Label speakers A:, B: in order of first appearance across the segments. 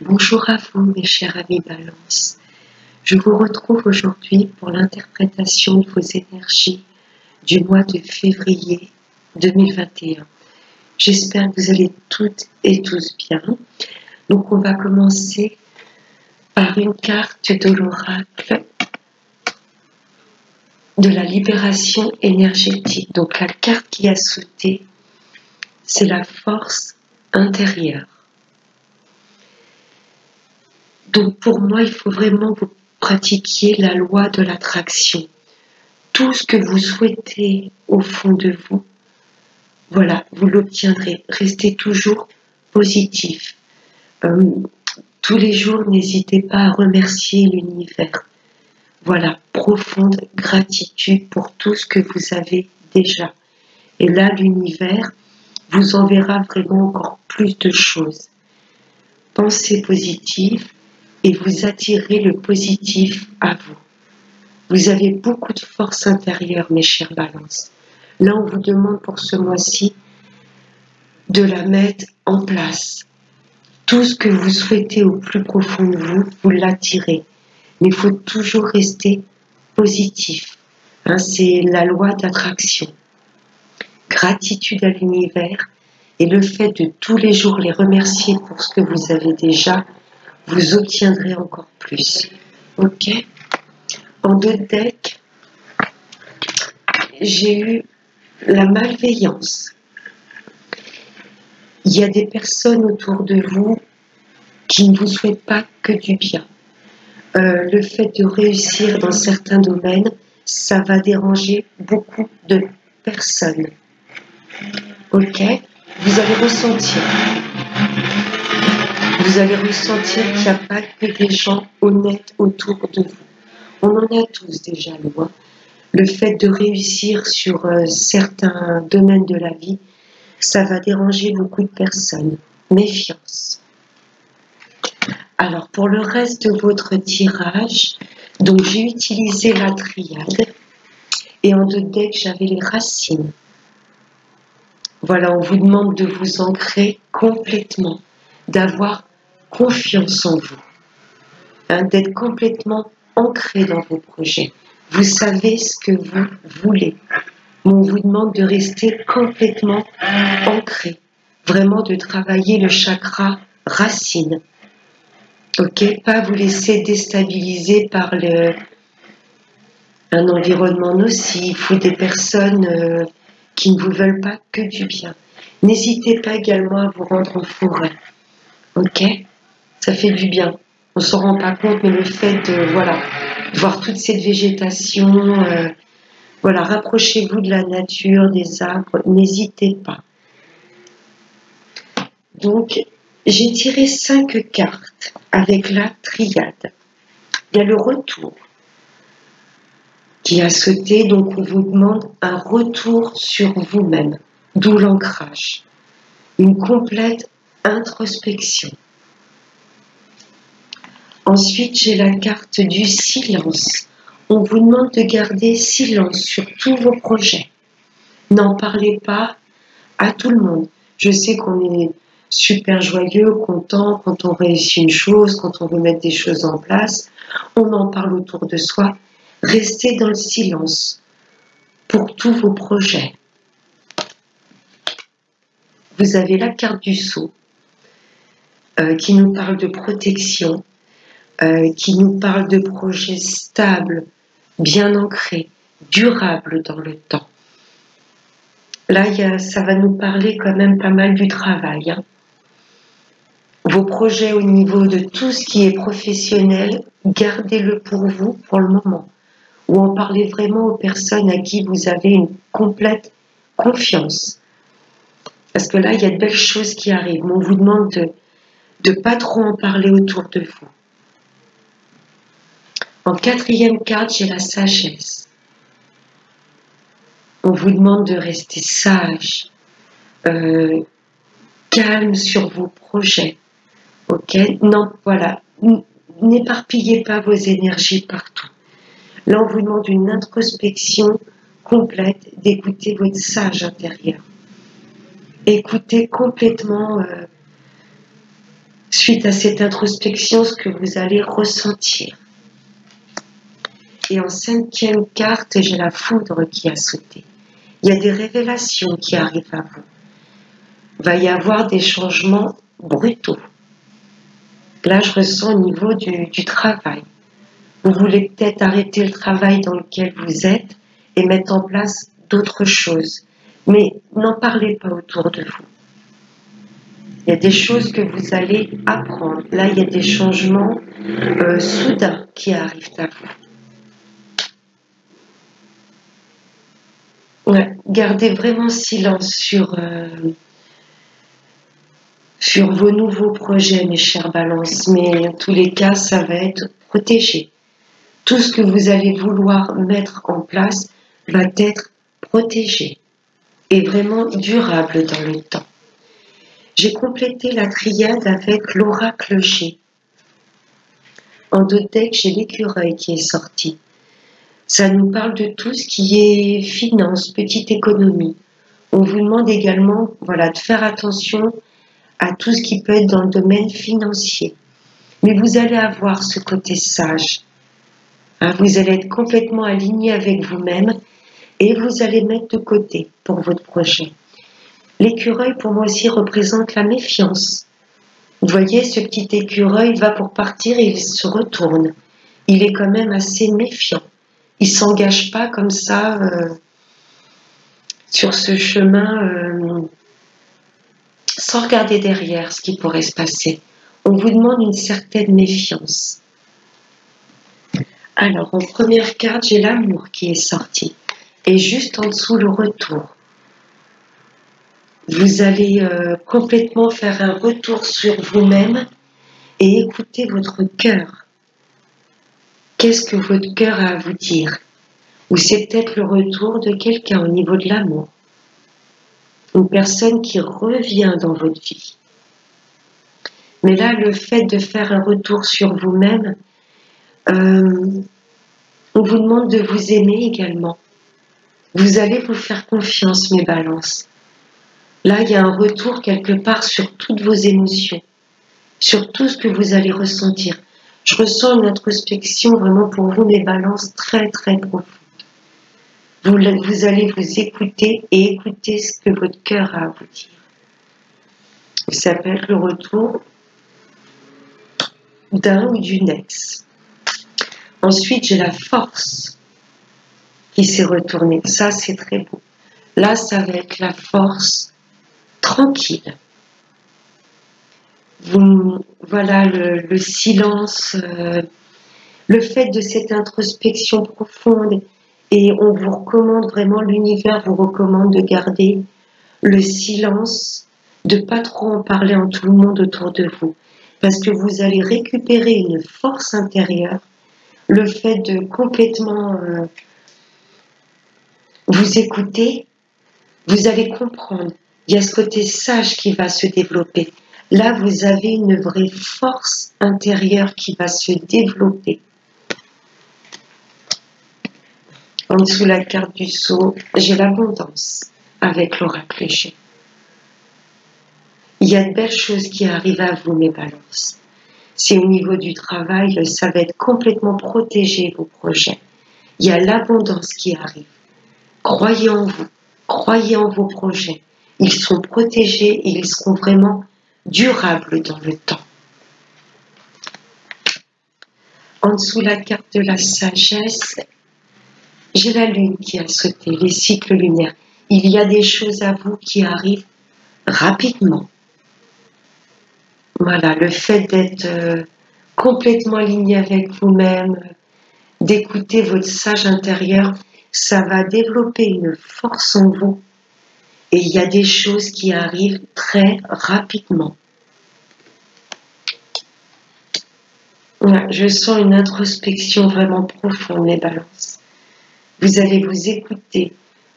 A: Bonjour à vous, mes chers amis Balance. Je vous retrouve aujourd'hui pour l'interprétation de vos énergies du mois de février 2021. J'espère que vous allez toutes et tous bien. Donc, on va commencer par une carte de l'oracle de la libération énergétique. Donc, la carte qui a sauté, c'est la force intérieure. Donc pour moi, il faut vraiment que vous pratiquiez la loi de l'attraction. Tout ce que vous souhaitez au fond de vous, voilà, vous l'obtiendrez. Restez toujours positif. Tous les jours, n'hésitez pas à remercier l'univers. Voilà, profonde gratitude pour tout ce que vous avez déjà. Et là, l'univers vous enverra vraiment encore plus de choses. Pensez positif et vous attirez le positif à vous. Vous avez beaucoup de force intérieure, mes chers balances. Là, on vous demande pour ce mois-ci de la mettre en place. Tout ce que vous souhaitez au plus profond de vous, vous l'attirez. Mais il faut toujours rester positif. C'est la loi d'attraction. Gratitude à l'univers et le fait de tous les jours les remercier pour ce que vous avez déjà, vous obtiendrez encore plus. Ok? En 2 decks, j'ai eu la malveillance. Il y a des personnes autour de vous qui ne vous souhaitent pas que du bien. Le fait de réussir dans certains domaines, ça va déranger beaucoup de personnes. Ok? Vous allez ressentir qu'il n'y a pas que des gens honnêtes autour de vous. On en a tous déjà loin. Le fait de réussir sur certains domaines de la vie, ça va déranger beaucoup de personnes. Méfiance. Alors, pour le reste de votre tirage, donc j'ai utilisé la triade et en 2 decks, j'avais les racines. Voilà, on vous demande de vous ancrer complètement, d'avoir confiance en vous, d'être complètement ancré dans vos projets. Vous savez ce que vous voulez. Mais on vous demande de rester complètement ancré, vraiment de travailler le chakra racine. Ok, pas vous laisser déstabiliser par un environnement nocif ou des personnes qui ne vous veulent pas que du bien. N'hésitez pas également à vous rendre en forêt. Ok, ça fait du bien. On ne s'en rend pas compte, mais le fait de voir toute cette végétation, rapprochez-vous de la nature, des arbres, n'hésitez pas. Donc, j'ai tiré 5 cartes avec la triade. Il y a le retour qui a sauté, donc on vous demande un retour sur vous-même, d'où l'ancrage, une complète introspection. Ensuite, j'ai la carte du silence. On vous demande de garder silence sur tous vos projets. N'en parlez pas à tout le monde. Je sais qu'on est super joyeux, content quand on réussit une chose, quand on veut mettre des choses en place. On en parle autour de soi. Restez dans le silence pour tous vos projets. Vous avez la carte du sceau qui nous parle de protection, qui nous parle de projets stables, bien ancrés, durables dans le temps. Là, ça va nous parler quand même pas mal du travail. Vos projets au niveau de tout ce qui est professionnel, gardez-le pour vous pour le moment. Ou en parlez vraiment aux personnes à qui vous avez une complète confiance. Parce que là, il y a de belles choses qui arrivent. Mais on vous demande de ne pas trop en parler autour de vous. En 4e carte, j'ai la sagesse. On vous demande de rester sage, calme sur vos projets. Ok? Non, voilà. N'éparpillez pas vos énergies partout. Là, on vous demande une introspection complète, d'écouter votre sage intérieur. Écoutez complètement suite à cette introspection, ce que vous allez ressentir. Et en 5e carte, j'ai la foudre qui a sauté. Il y a des révélations qui arrivent à vous. Il va y avoir des changements brutaux. Là, je ressens au niveau du travail. Vous voulez peut-être arrêter le travail dans lequel vous êtes et mettre en place d'autres choses. Mais n'en parlez pas autour de vous. Il y a des choses que vous allez apprendre. Là, il y a des changements soudains qui arrivent à vous. Ouais, gardez vraiment silence sur vos nouveaux projets, mes chers balances. Mais en tous les cas, ça va être protégé. Tout ce que vous allez vouloir mettre en place va être protégé et vraiment durable dans le temps. J'ai complété la triade avec l'oracle G. En d'autres decks, j'ai l'écureuil qui est sorti. Ça nous parle de tout ce qui est finance, petite économie. On vous demande également de faire attention à tout ce qui peut être dans le domaine financier. Mais vous allez avoir ce côté sage. Vous allez être complètement aligné avec vous-même et vous allez mettre de côté pour votre projet. L'écureuil, pour moi aussi, représente la méfiance. Vous voyez, ce petit écureuil va pour partir et il se retourne. Il est quand même assez méfiant. Il ne s'engage pas comme ça sur ce chemin sans regarder derrière ce qui pourrait se passer. On vous demande une certaine méfiance. Alors, en première carte, j'ai l'amour qui est sorti. Et juste en dessous, le retour. Vous allez complètement faire un retour sur vous-même et écouter votre cœur. Qu'est-ce que votre cœur a à vous dire? Ou c'est peut-être le retour de quelqu'un au niveau de l'amour. Une personne qui revient dans votre vie. Mais là, le fait de faire un retour sur vous-même, on vous demande de vous aimer également. Vous allez vous faire confiance, mes balances. Là, il y a un retour quelque part sur toutes vos émotions, sur tout ce que vous allez ressentir. Je ressens une introspection vraiment pour vous, mes balances, très très profonde. Vous allez vous écouter et écouter ce que votre cœur a à vous dire. Ça peut être le retour d'un ou d'une ex. Ensuite, j'ai la force qui s'est retournée. Ça, c'est très beau. Là, ça va être la force tranquille. Voilà le silence, le fait de cette introspection profonde. Et on vous recommande vraiment, l'univers vous recommande de garder le silence, de ne pas trop en parler en tout le monde autour de vous. Parce que vous allez récupérer une force intérieure, le fait de complètement vous écouter, vous allez comprendre. Il y a ce côté sage qui va se développer. Là, vous avez une vraie force intérieure qui va se développer. En dessous la carte du sceau, j'ai l'abondance avec l'oracle G. Il y a de belles choses qui arrivent à vous, mes balances. C'est au niveau du travail, ça va être complètement protégé, vos projets. Il y a l'abondance qui arrive. Croyez en vous, croyez en vos projets. Ils sont protégés et ils seront vraiment durables dans le temps. En dessous la carte de la sagesse, j'ai la lune qui a sauté, les cycles lunaires. Il y a des choses à vous qui arrivent rapidement. Voilà, le fait d'être complètement aligné avec vous-même, d'écouter votre sage intérieur, ça va développer une force en vous. Et il y a des choses qui arrivent très rapidement. Voilà, je sens une introspection vraiment profonde, mes balances. Vous allez vous écouter,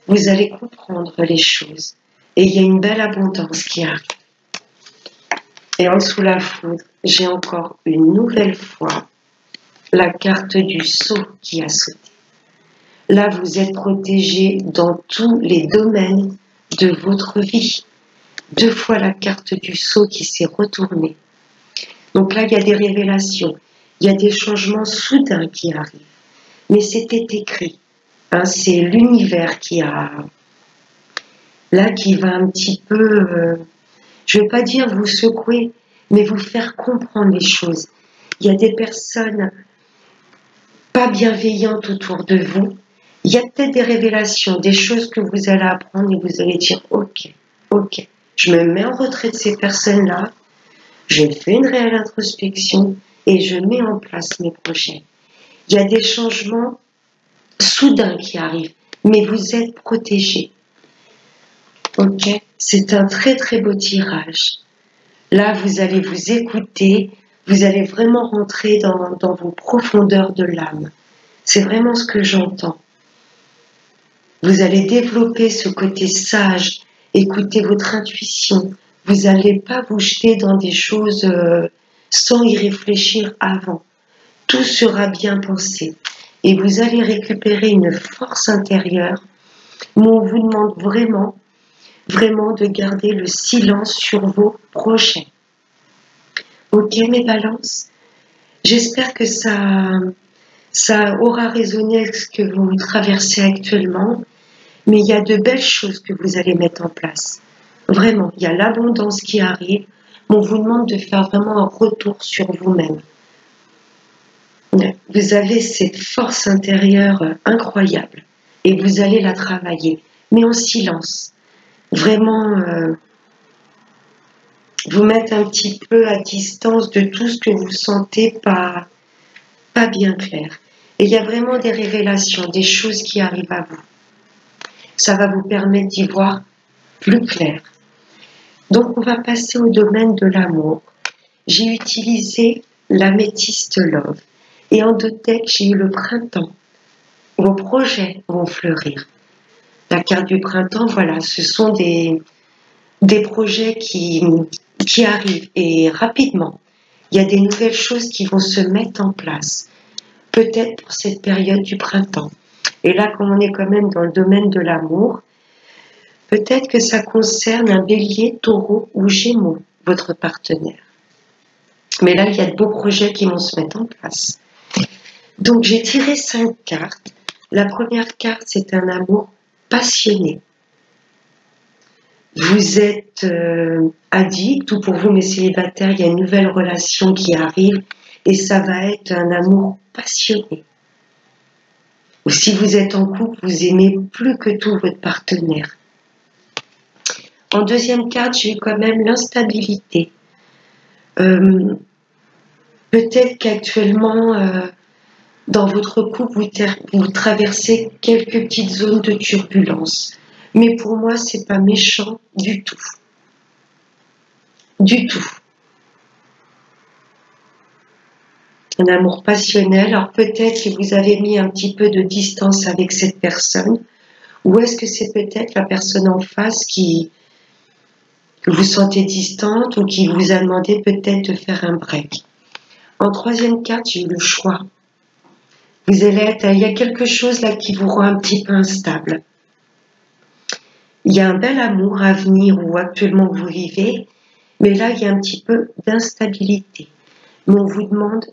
A: vous allez comprendre les choses. Et il y a une belle abondance qui arrive. Et en dessous la foudre, j'ai encore une nouvelle fois la carte du sceau qui a sauté. Là, vous êtes protégé dans tous les domaines de votre vie. 2 fois la carte du sceau qui s'est retournée. Donc là, il y a des révélations, il y a des changements soudains qui arrivent. Mais c'était écrit. Hein, c'est l'univers qui va un petit peu, je ne veux pas dire vous secouer, mais vous faire comprendre les choses. Il y a des personnes pas bienveillantes autour de vous. Il y a peut-être des révélations, des choses que vous allez apprendre et vous allez dire ok, je me mets en retrait de ces personnes-là, je fais une réelle introspection et je mets en place mes projets. Il y a des changements soudains qui arrivent, mais vous êtes protégés. Ok, c'est un très très beau tirage. Là, vous allez vous écouter, vous allez vraiment rentrer dans vos profondeurs de l'âme. C'est vraiment ce que j'entends. Vous allez développer ce côté sage, écouter votre intuition. Vous n'allez pas vous jeter dans des choses sans y réfléchir avant. Tout sera bien pensé. Et vous allez récupérer une force intérieure où on vous demande vraiment de garder le silence sur vos projets. Ok mes balances, j'espère que ça aura résonné avec ce que vous traversez actuellement, mais il y a de belles choses que vous allez mettre en place. Vraiment, il y a l'abondance qui arrive, mais on vous demande de faire vraiment un retour sur vous-même. Vous avez cette force intérieure incroyable et vous allez la travailler, mais en silence. Vraiment, vous mettre un petit peu à distance de tout ce que vous sentez pas bien clair. Et il y a vraiment des révélations, des choses qui arrivent à vous. Ça va vous permettre d'y voir plus clair. Donc on va passer au domaine de l'amour. J'ai utilisé l'améthyste love. Et en 2 decks, j'ai eu le printemps. Vos projets vont fleurir. La carte du printemps, voilà, ce sont des projets qui arrivent et rapidement. Il y a des nouvelles choses qui vont se mettre en place. Peut-être pour cette période du printemps. Et là, comme on est quand même dans le domaine de l'amour, peut-être que ça concerne un bélier, taureau ou gémeaux, votre partenaire. Mais là, il y a de beaux projets qui vont se mettre en place. Donc, j'ai tiré 5 cartes. La première carte, c'est un amour passionné. Vous êtes addict, ou pour vous, mes célibataires, il y a une nouvelle relation qui arrive et ça va être un amour passionné. Ou si vous êtes en couple, vous aimez plus que tout votre partenaire. En deuxième carte, j'ai eu quand même l'instabilité. Peut-être qu'actuellement, dans votre couple, vous traversez quelques petites zones de turbulence. Mais pour moi, c'est pas méchant du tout. Du tout. Un amour passionnel. Alors peut-être que vous avez mis un petit peu de distance avec cette personne. Ou est-ce que c'est peut-être la personne en face que vous sentez distante ou qui vous a demandé peut-être de faire un break. En troisième carte, j'ai eu le choix. Il y a quelque chose là qui vous rend un petit peu instable. Il y a un bel amour à venir ou actuellement que vous vivez, mais là, il y a un petit peu d'instabilité. Mais on vous demande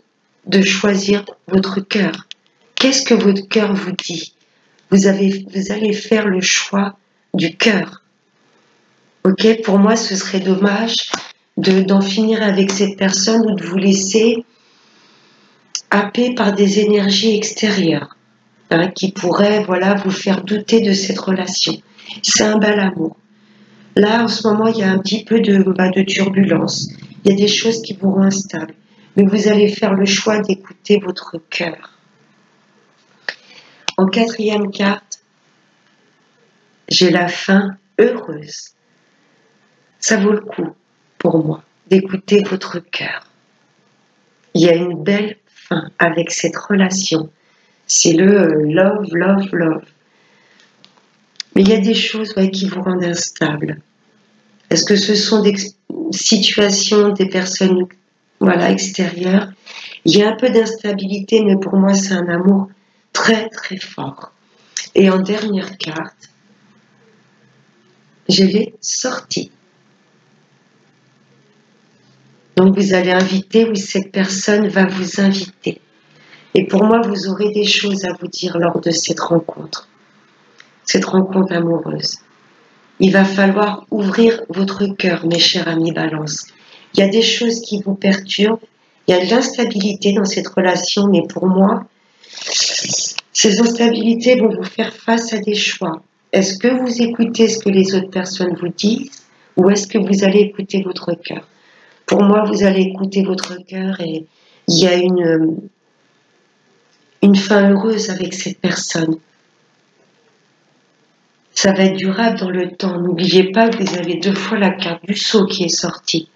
A: de choisir votre cœur. Qu'est-ce que votre cœur vous dit ? Vous allez faire le choix du cœur. Ok, pour moi, ce serait dommage d'en finir avec cette personne ou de vous laisser happer par des énergies extérieures qui pourraient vous faire douter de cette relation. C'est un bel amour. Là, en ce moment, il y a un petit peu de turbulence. Il y a des choses qui vous rendent instables. Mais vous allez faire le choix d'écouter votre cœur. En quatrième carte, j'ai la fin heureuse. Ça vaut le coup pour moi d'écouter votre cœur. Il y a une belle fin avec cette relation. C'est le love, love, love. Mais il y a des choses qui vous rendent instable. Est-ce que ce sont des situations, des personnes extérieures? Il y a un peu d'instabilité, mais pour moi, c'est un amour très, très fort. Et en dernière carte, je l'ai sorti. Donc vous allez inviter ou cette personne va vous inviter. Et pour moi, vous aurez des choses à vous dire lors de cette rencontre amoureuse. Il va falloir ouvrir votre cœur, mes chers amis Balance. Il y a des choses qui vous perturbent, il y a de l'instabilité dans cette relation, mais pour moi, ces instabilités vont vous faire face à des choix. Est-ce que vous écoutez ce que les autres personnes vous disent ou est-ce que vous allez écouter votre cœur? Pour moi, vous allez écouter votre cœur et il y a une fin heureuse avec cette personne. Ça va être durable dans le temps. N'oubliez pas que vous avez 2 fois la carte du sceau qui est sortie.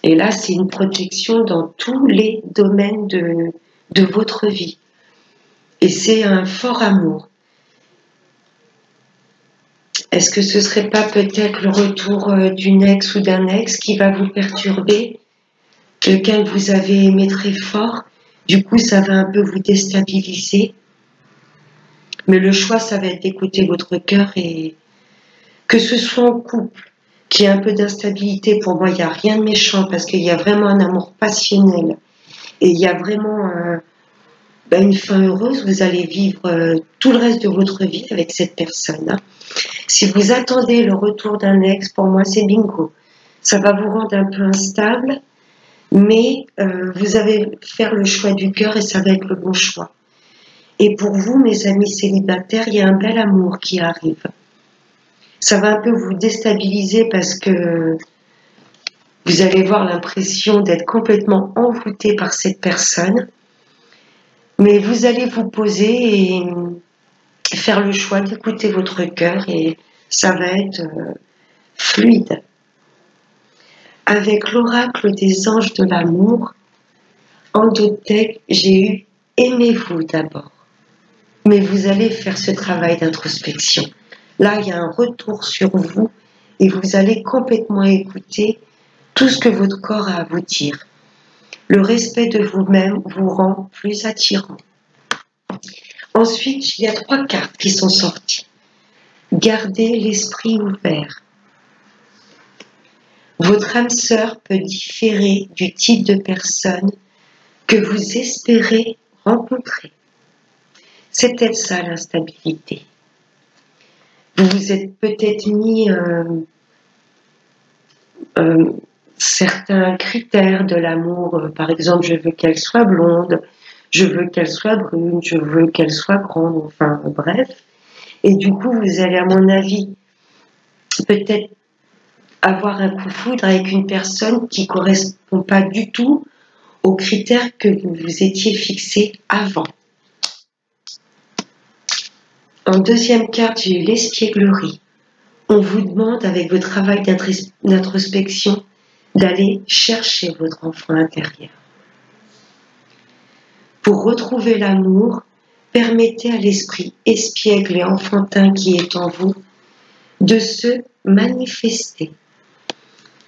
A: Et là, c'est une protection dans tous les domaines de votre vie. Et c'est un fort amour. Est-ce que ce serait pas peut-être le retour d'une ex ou d'un ex qui va vous perturber? Quelqu'un que vous avez aimé très fort, du coup ça va un peu vous déstabiliser. Mais le choix, ça va être d'écouter votre cœur et que ce soit en couple, qu'il y ait un peu d'instabilité, pour moi il n'y a rien de méchant parce qu'il y a vraiment un amour passionnel et il y a vraiment une fin heureuse. Vous allez vivre tout le reste de votre vie avec cette personne, hein. Si vous attendez le retour d'un ex, pour moi c'est bingo. Ça va vous rendre un peu instable, mais vous allez faire le choix du cœur et ça va être le bon choix. Et pour vous, mes amis célibataires, il y a un bel amour qui arrive. Ça va un peu vous déstabiliser parce que vous allez avoir l'impression d'être complètement envoûté par cette personne. Mais vous allez vous poser et faire le choix d'écouter votre cœur et ça va être fluide. Avec l'oracle des anges de l'amour, en 2 decks, j'ai eu « Aimez-vous d'abord ». Mais vous allez faire ce travail d'introspection. Là, il y a un retour sur vous et vous allez complètement écouter tout ce que votre corps a à vous dire. Le respect de vous-même vous rend plus attirant. Ensuite, il y a 3 cartes qui sont sorties. Gardez l'esprit ouvert. Votre âme sœur peut différer du type de personne que vous espérez rencontrer. C'est peut-être ça l'instabilité. Vous vous êtes peut-être mis certains critères de l'amour. Par exemple, je veux qu'elle soit blonde, je veux qu'elle soit brune, je veux qu'elle soit grande, enfin bref. Et du coup, vous allez, à mon avis, peut-être avoir un coup de foudre avec une personne qui ne correspond pas du tout aux critères que vous vous étiez fixés avant. En 2e carte, j'ai eu l'espièglerie. On vous demande, avec votre travail d'introspection, d'aller chercher votre enfant intérieur. Pour retrouver l'amour, permettez à l'esprit espiègle et enfantin qui est en vous de se manifester.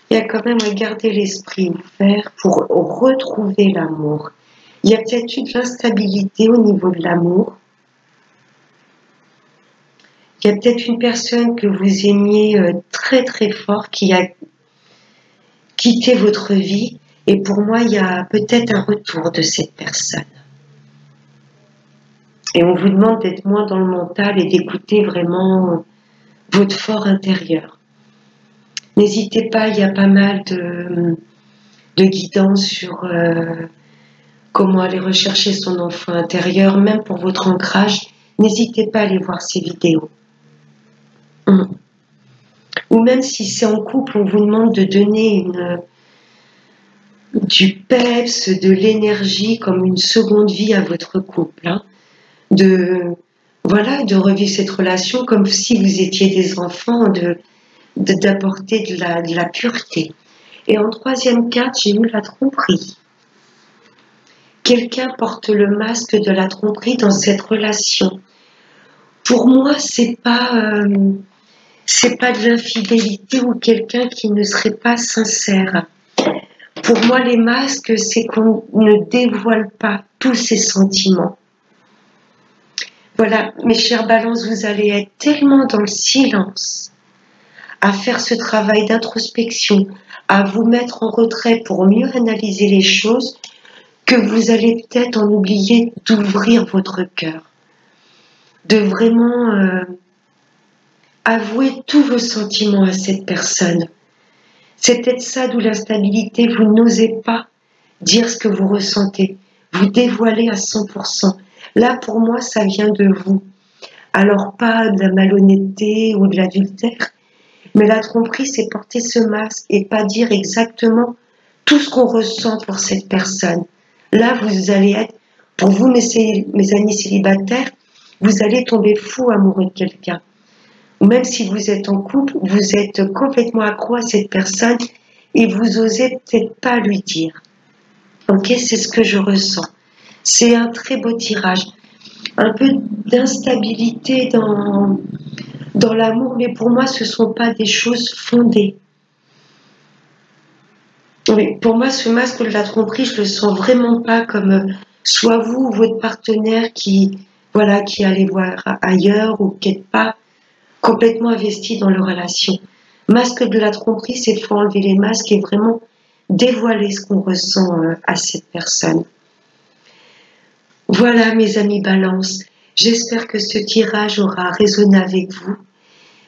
A: Il y a quand même à garder l'esprit ouvert pour retrouver l'amour. Il y a peut-être eu de l'instabilité au niveau de l'amour. Il y a peut-être une personne que vous aimiez très très fort qui a quitté votre vie et pour moi il y a peut-être un retour de cette personne. Et on vous demande d'être moins dans le mental et d'écouter vraiment votre fort intérieur. N'hésitez pas, il y a pas mal de guidance sur comment aller rechercher son enfant intérieur, même pour votre ancrage. N'hésitez pas à aller voir ces vidéos. Ou même si c'est en couple, on vous demande de donner du peps, de l'énergie comme une seconde vie à votre couple. Hein. De revivre cette relation comme si vous étiez des enfants, d'apporter de la pureté. Et en 3e carte, j'ai eu la tromperie. Quelqu'un porte le masque de la tromperie dans cette relation. Pour moi, c'est pas de l'infidélité ou quelqu'un qui ne serait pas sincère. Pour moi, les masques, c'est qu'on ne dévoile pas tous ses sentiments. Voilà, mes chers balances, vous allez être tellement dans le silence, à faire ce travail d'introspection, à vous mettre en retrait pour mieux analyser les choses, que vous allez peut-être en oublier d'ouvrir votre cœur, de vraiment avouer tous vos sentiments à cette personne. C'est peut-être ça d'où l'instabilité, vous n'osez pas dire ce que vous ressentez, vous dévoilez à 100%. Là, pour moi, ça vient de vous. Alors, pas de la malhonnêteté ou de l'adultère, mais la tromperie, c'est porter ce masque et pas dire exactement tout ce qu'on ressent pour cette personne. Là, vous allez être, pour vous, mes amis célibataires, vous allez tomber fou amoureux de quelqu'un. Même si vous êtes en couple, vous êtes complètement accro à cette personne et vous osez peut-être pas lui dire. Ok, c'est ce que je ressens. C'est un très beau tirage. Un peu d'instabilité dans l'amour, mais pour moi, ce ne sont pas des choses fondées. Oui, pour moi, ce masque de la tromperie, je le sens vraiment pas comme soit vous ou votre partenaire qui, voilà, qui allait voir ailleurs ou qui n'est pas complètement investi dans leur relation. Masque de la tromperie, c'est faut enlever les masques et vraiment dévoiler ce qu'on ressent à cette personne. Voilà, mes amis Balance. J'espère que ce tirage aura résonné avec vous.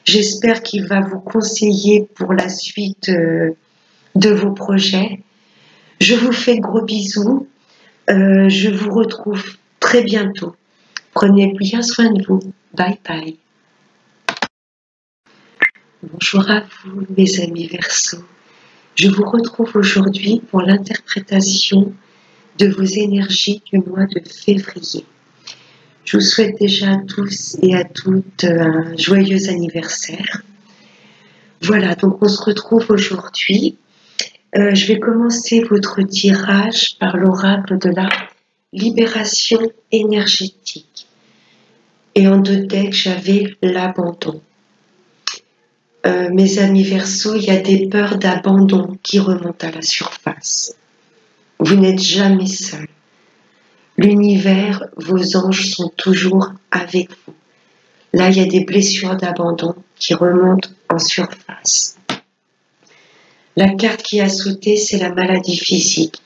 A: J'espère qu'il va vous conseiller pour la suite de vos projets. Je vous fais de gros bisous. Je vous retrouve très bientôt. Prenez bien soin de vous. Bye bye. Bonjour à vous, mes amis Verseaux. Je vous retrouve aujourd'hui pour l'interprétation de vos énergies du mois de février. Je vous souhaite déjà à tous et à toutes un joyeux anniversaire. Voilà, donc on se retrouve aujourd'hui. Je vais commencer votre tirage par l'oracle de la libération énergétique. Et en 2 decks, j'avais l'abandon. Mes amis Verseaux, il y a des peurs d'abandon qui remontent à la surface. Vous n'êtes jamais seul. L'univers, vos anges sont toujours avec vous. Là, il y a des blessures d'abandon qui remontent en surface. La carte qui a sauté, c'est la maladie physique.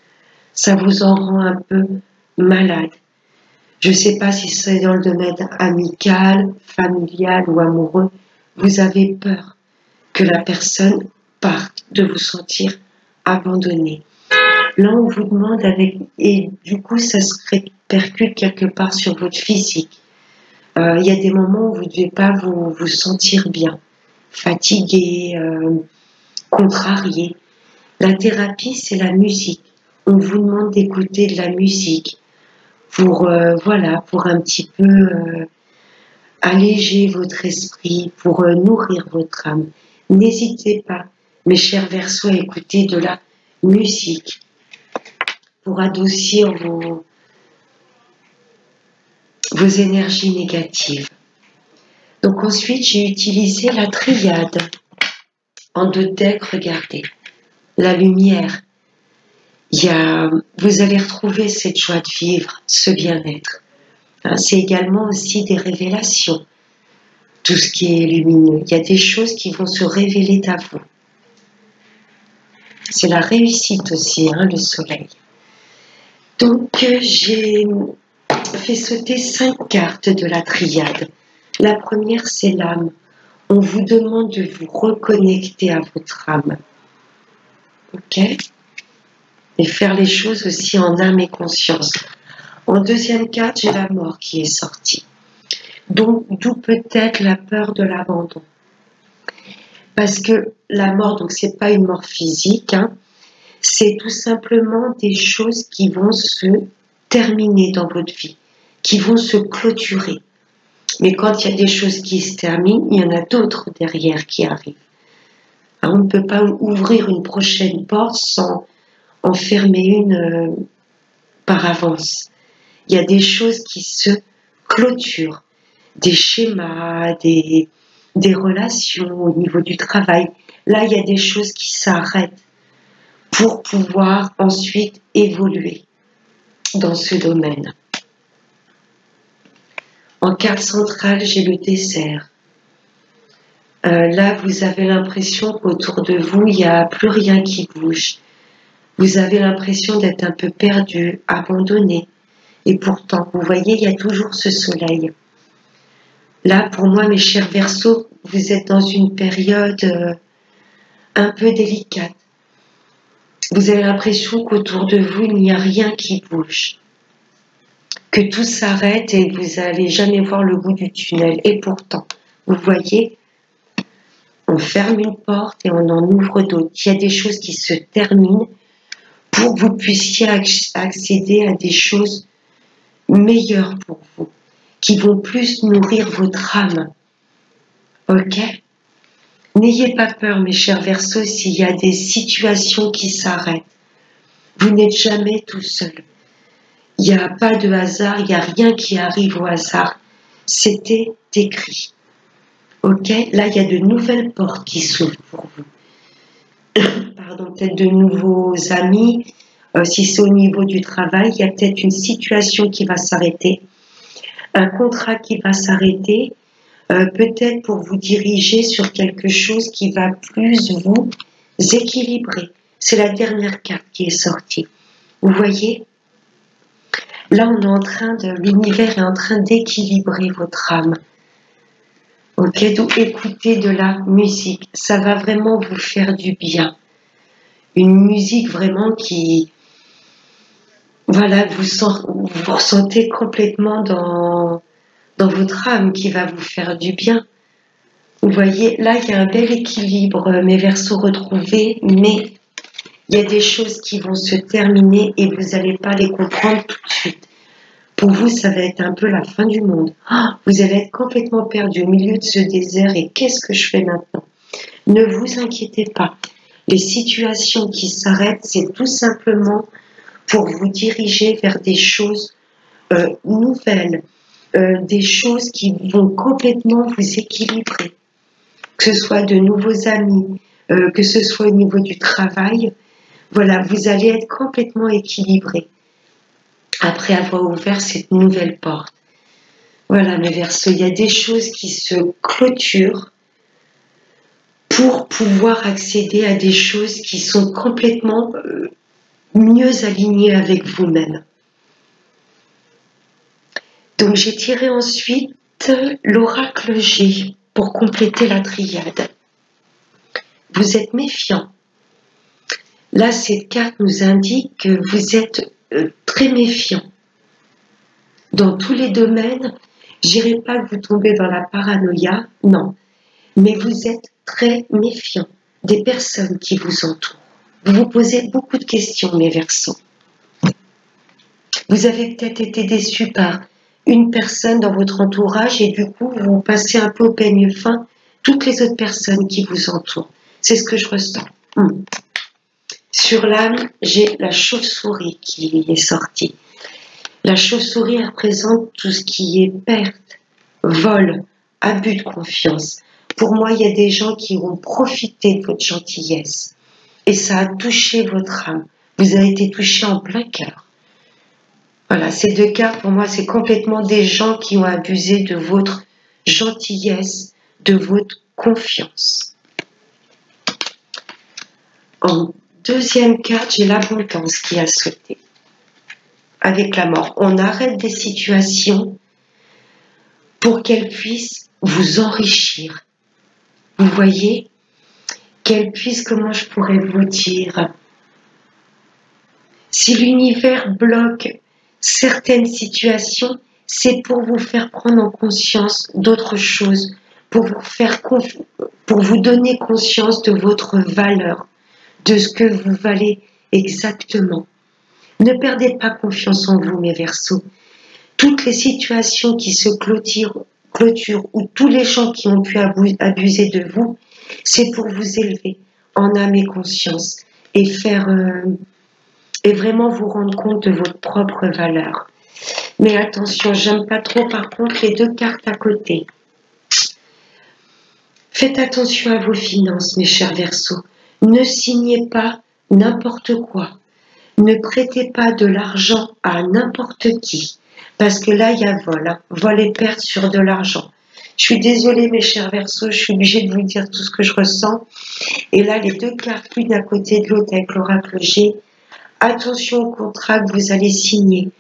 A: Ça vous en rend un peu malade. Je ne sais pas si c'est dans le domaine amical, familial ou amoureux. Vous avez peur que la personne parte, de vous sentir abandonné. Là, on vous demande et du coup, ça se répercute quelque part sur votre physique. Il y a des moments où vous ne devez pas vous sentir bien, fatigué, contrarié. La thérapie, c'est la musique. On vous demande d'écouter de la musique pour, voilà, pour un petit peu alléger votre esprit, pour nourrir votre âme. N'hésitez pas, mes chers Verseaux, à écouter de la musique pour adoucir vos énergies négatives. Donc ensuite, j'ai utilisé la triade. En 2 decks, regardez. La lumière. Vous allez retrouver cette joie de vivre, ce bien-être. Hein, c'est également aussi des révélations. Tout ce qui est lumineux. Il y a des choses qui vont se révéler à vous. C'est la réussite aussi, hein, le soleil. Donc, j'ai fait sauter 5 cartes de la triade. La première, c'est l'âme. On vous demande de vous reconnecter à votre âme. Ok? Et faire les choses aussi en âme et conscience. En 2e carte, j'ai la mort qui est sortie. Donc, d'où peut-être la peur de l'abandon. Parce que la mort, donc c'est pas une mort physique, hein, c'est tout simplement des choses qui vont se terminer dans votre vie, qui vont se clôturer. Mais quand il y a des choses qui se terminent, il y en a d'autres derrière qui arrivent. On ne peut pas ouvrir une prochaine porte sans en fermer une par avance. Il y a des choses qui se clôturent, des schémas, des relations au niveau du travail. Là, il y a des choses qui s'arrêtent pour pouvoir ensuite évoluer dans ce domaine. En carte centrale, j'ai le désert. Là, vous avez l'impression qu'autour de vous, il n'y a plus rien qui bouge. Vous avez l'impression d'être un peu perdu, abandonné. Et pourtant, vous voyez, il y a toujours ce soleil. Là, pour moi, mes chers Verseaux, vous êtes dans une période un peu délicate. Vous avez l'impression qu'autour de vous, il n'y a rien qui bouge. Que tout s'arrête et vous n'allez jamais voir le bout du tunnel. Et pourtant, vous voyez, on ferme une porte et on en ouvre d'autres. Il y a des choses qui se terminent pour que vous puissiez accéder à des choses meilleures pour vous, qui vont plus nourrir votre âme. Ok? N'ayez pas peur, mes chers Verseaux, s'il y a des situations qui s'arrêtent. Vous n'êtes jamais tout seul. Il n'y a pas de hasard, il n'y a rien qui arrive au hasard. C'était écrit. Ok? Là, il y a de nouvelles portes qui s'ouvrent pour vous. Pardon, peut-être de nouveaux amis. Si c'est au niveau du travail, il y a peut-être une situation qui va s'arrêter. Un contrat qui va s'arrêter. Peut-être pour vous diriger sur quelque chose qui va plus vous équilibrer. C'est la dernière carte qui est sortie. Vous voyez? Là, l'univers est en train d'équilibrer votre âme. Ok, donc écoutez de la musique, ça va vraiment vous faire du bien. Une musique vraiment qui, voilà, vous ressentez complètement dans votre âme, qui va vous faire du bien. Vous voyez, là, il y a un bel équilibre, mes Verseaux retrouvés, mais il y a des choses qui vont se terminer et vous n'allez pas les comprendre tout de suite. Pour vous, ça va être un peu la fin du monde. Vous allez être complètement perdu au milieu de ce désert et qu'est-ce que je fais maintenant? Ne vous inquiétez pas. Les situations qui s'arrêtent, c'est tout simplement pour vous diriger vers des choses nouvelles, des choses qui vont complètement vous équilibrer. Que ce soit de nouveaux amis, que ce soit au niveau du travail, voilà, vous allez être complètement équilibré après avoir ouvert cette nouvelle porte. Voilà, mes Verseaux, il y a des choses qui se clôturent pour pouvoir accéder à des choses qui sont complètement mieux alignées avec vous-même. Donc j'ai tiré ensuite l'oracle G pour compléter la triade. Vous êtes méfiant. Là, cette carte nous indique que vous êtes très méfiant. Dans tous les domaines, je dirais pas que vous tombez dans la paranoïa, non. Mais vous êtes très méfiant des personnes qui vous entourent. Vous vous posez beaucoup de questions, mes Verseaux. Vous avez peut-être été déçu par une personne dans votre entourage et du coup, vous passez un peu au peigne fin toutes les autres personnes qui vous entourent. C'est ce que je ressens. Sur l'âme, j'ai la chauve-souris qui est sortie. La chauve-souris représente tout ce qui est perte, vol, abus de confiance. Pour moi, il y a des gens qui ont profité de votre gentillesse et ça a touché votre âme. Vous avez été touché en plein cœur. Voilà, ces deux cartes, pour moi, c'est complètement des gens qui ont abusé de votre gentillesse, de votre confiance. En deuxième carte, j'ai l'abondance qui a sauté. Avec la mort, on arrête des situations pour qu'elles puissent vous enrichir. Vous voyez, qu'elles puissent, comment je pourrais vous dire, si l'univers bloque certaines situations, c'est pour vous faire prendre en conscience d'autres choses, pour vous donner conscience de votre valeur, de ce que vous valez exactement. Ne perdez pas confiance en vous, mes Verseaux. Toutes les situations qui se clôturent ou tous les gens qui ont pu abuser de vous, c'est pour vous élever en âme et conscience et et vraiment vous rendre compte de votre propre valeur. Mais attention, j'aime pas trop par contre les deux cartes à côté. Faites attention à vos finances, mes chers Verseaux. Ne signez pas n'importe quoi. Ne prêtez pas de l'argent à n'importe qui. Parce que là, il y a vol. Vol et perte sur de l'argent. Je suis désolée, mes chers Verseaux, je suis obligée de vous dire tout ce que je ressens. Et là, les deux cartes, l'une à côté de l'autre avec l'oracle G. Attention au contrat que vous allez signer.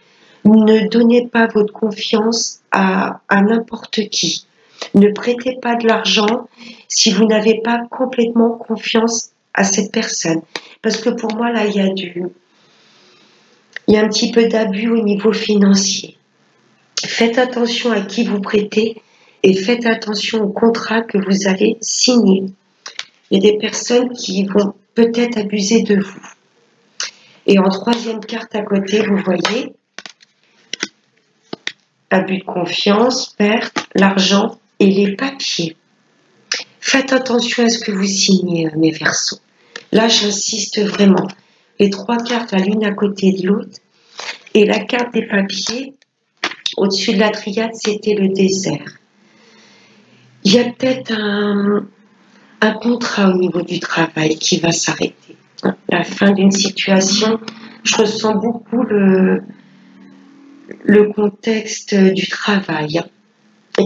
A: Ne donnez pas votre confiance à n'importe qui. Ne prêtez pas de l'argent si vous n'avez pas complètement confiance à cette personne. Parce que pour moi, là, il y a un petit peu d'abus au niveau financier. Faites attention à qui vous prêtez et faites attention au contrat que vous allez signer. Il y a des personnes qui vont peut-être abuser de vous. Et en troisième carte à côté, vous voyez abus de confiance, perte, l'argent et les papiers. Faites attention à ce que vous signez, mes Verseaux. Là, j'insiste vraiment. Les trois cartes, l'une à côté de l'autre. Et la carte des papiers, au-dessus de la triade, c'était le désert. Il y a peut-être un contrat au niveau du travail qui va s'arrêter. La fin d'une situation, je ressens beaucoup le contexte du travail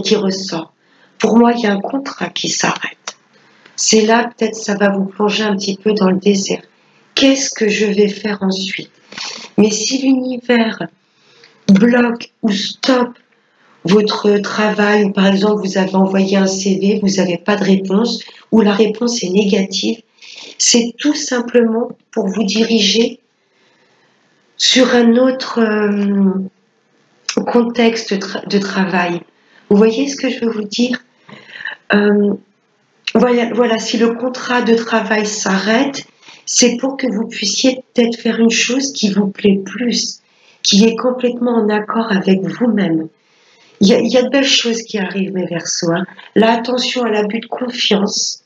A: qui ressort. Pour moi, il y a un contrat qui s'arrête. C'est là, peut-être, ça va vous plonger un petit peu dans le désert. Qu'est-ce que je vais faire ensuite? Mais si l'univers bloque ou stoppe votre travail, ou par exemple vous avez envoyé un CV, vous n'avez pas de réponse, ou la réponse est négative, c'est tout simplement pour vous diriger sur un autre contexte de travail. Vous voyez ce que je veux vous dire? Voilà, si le contrat de travail s'arrête, c'est pour que vous puissiez peut-être faire une chose qui vous plaît plus, qui est complètement en accord avec vous-même. Il y a de belles choses qui arrivent, mes Verseaux. Là, attention à l'abus de confiance,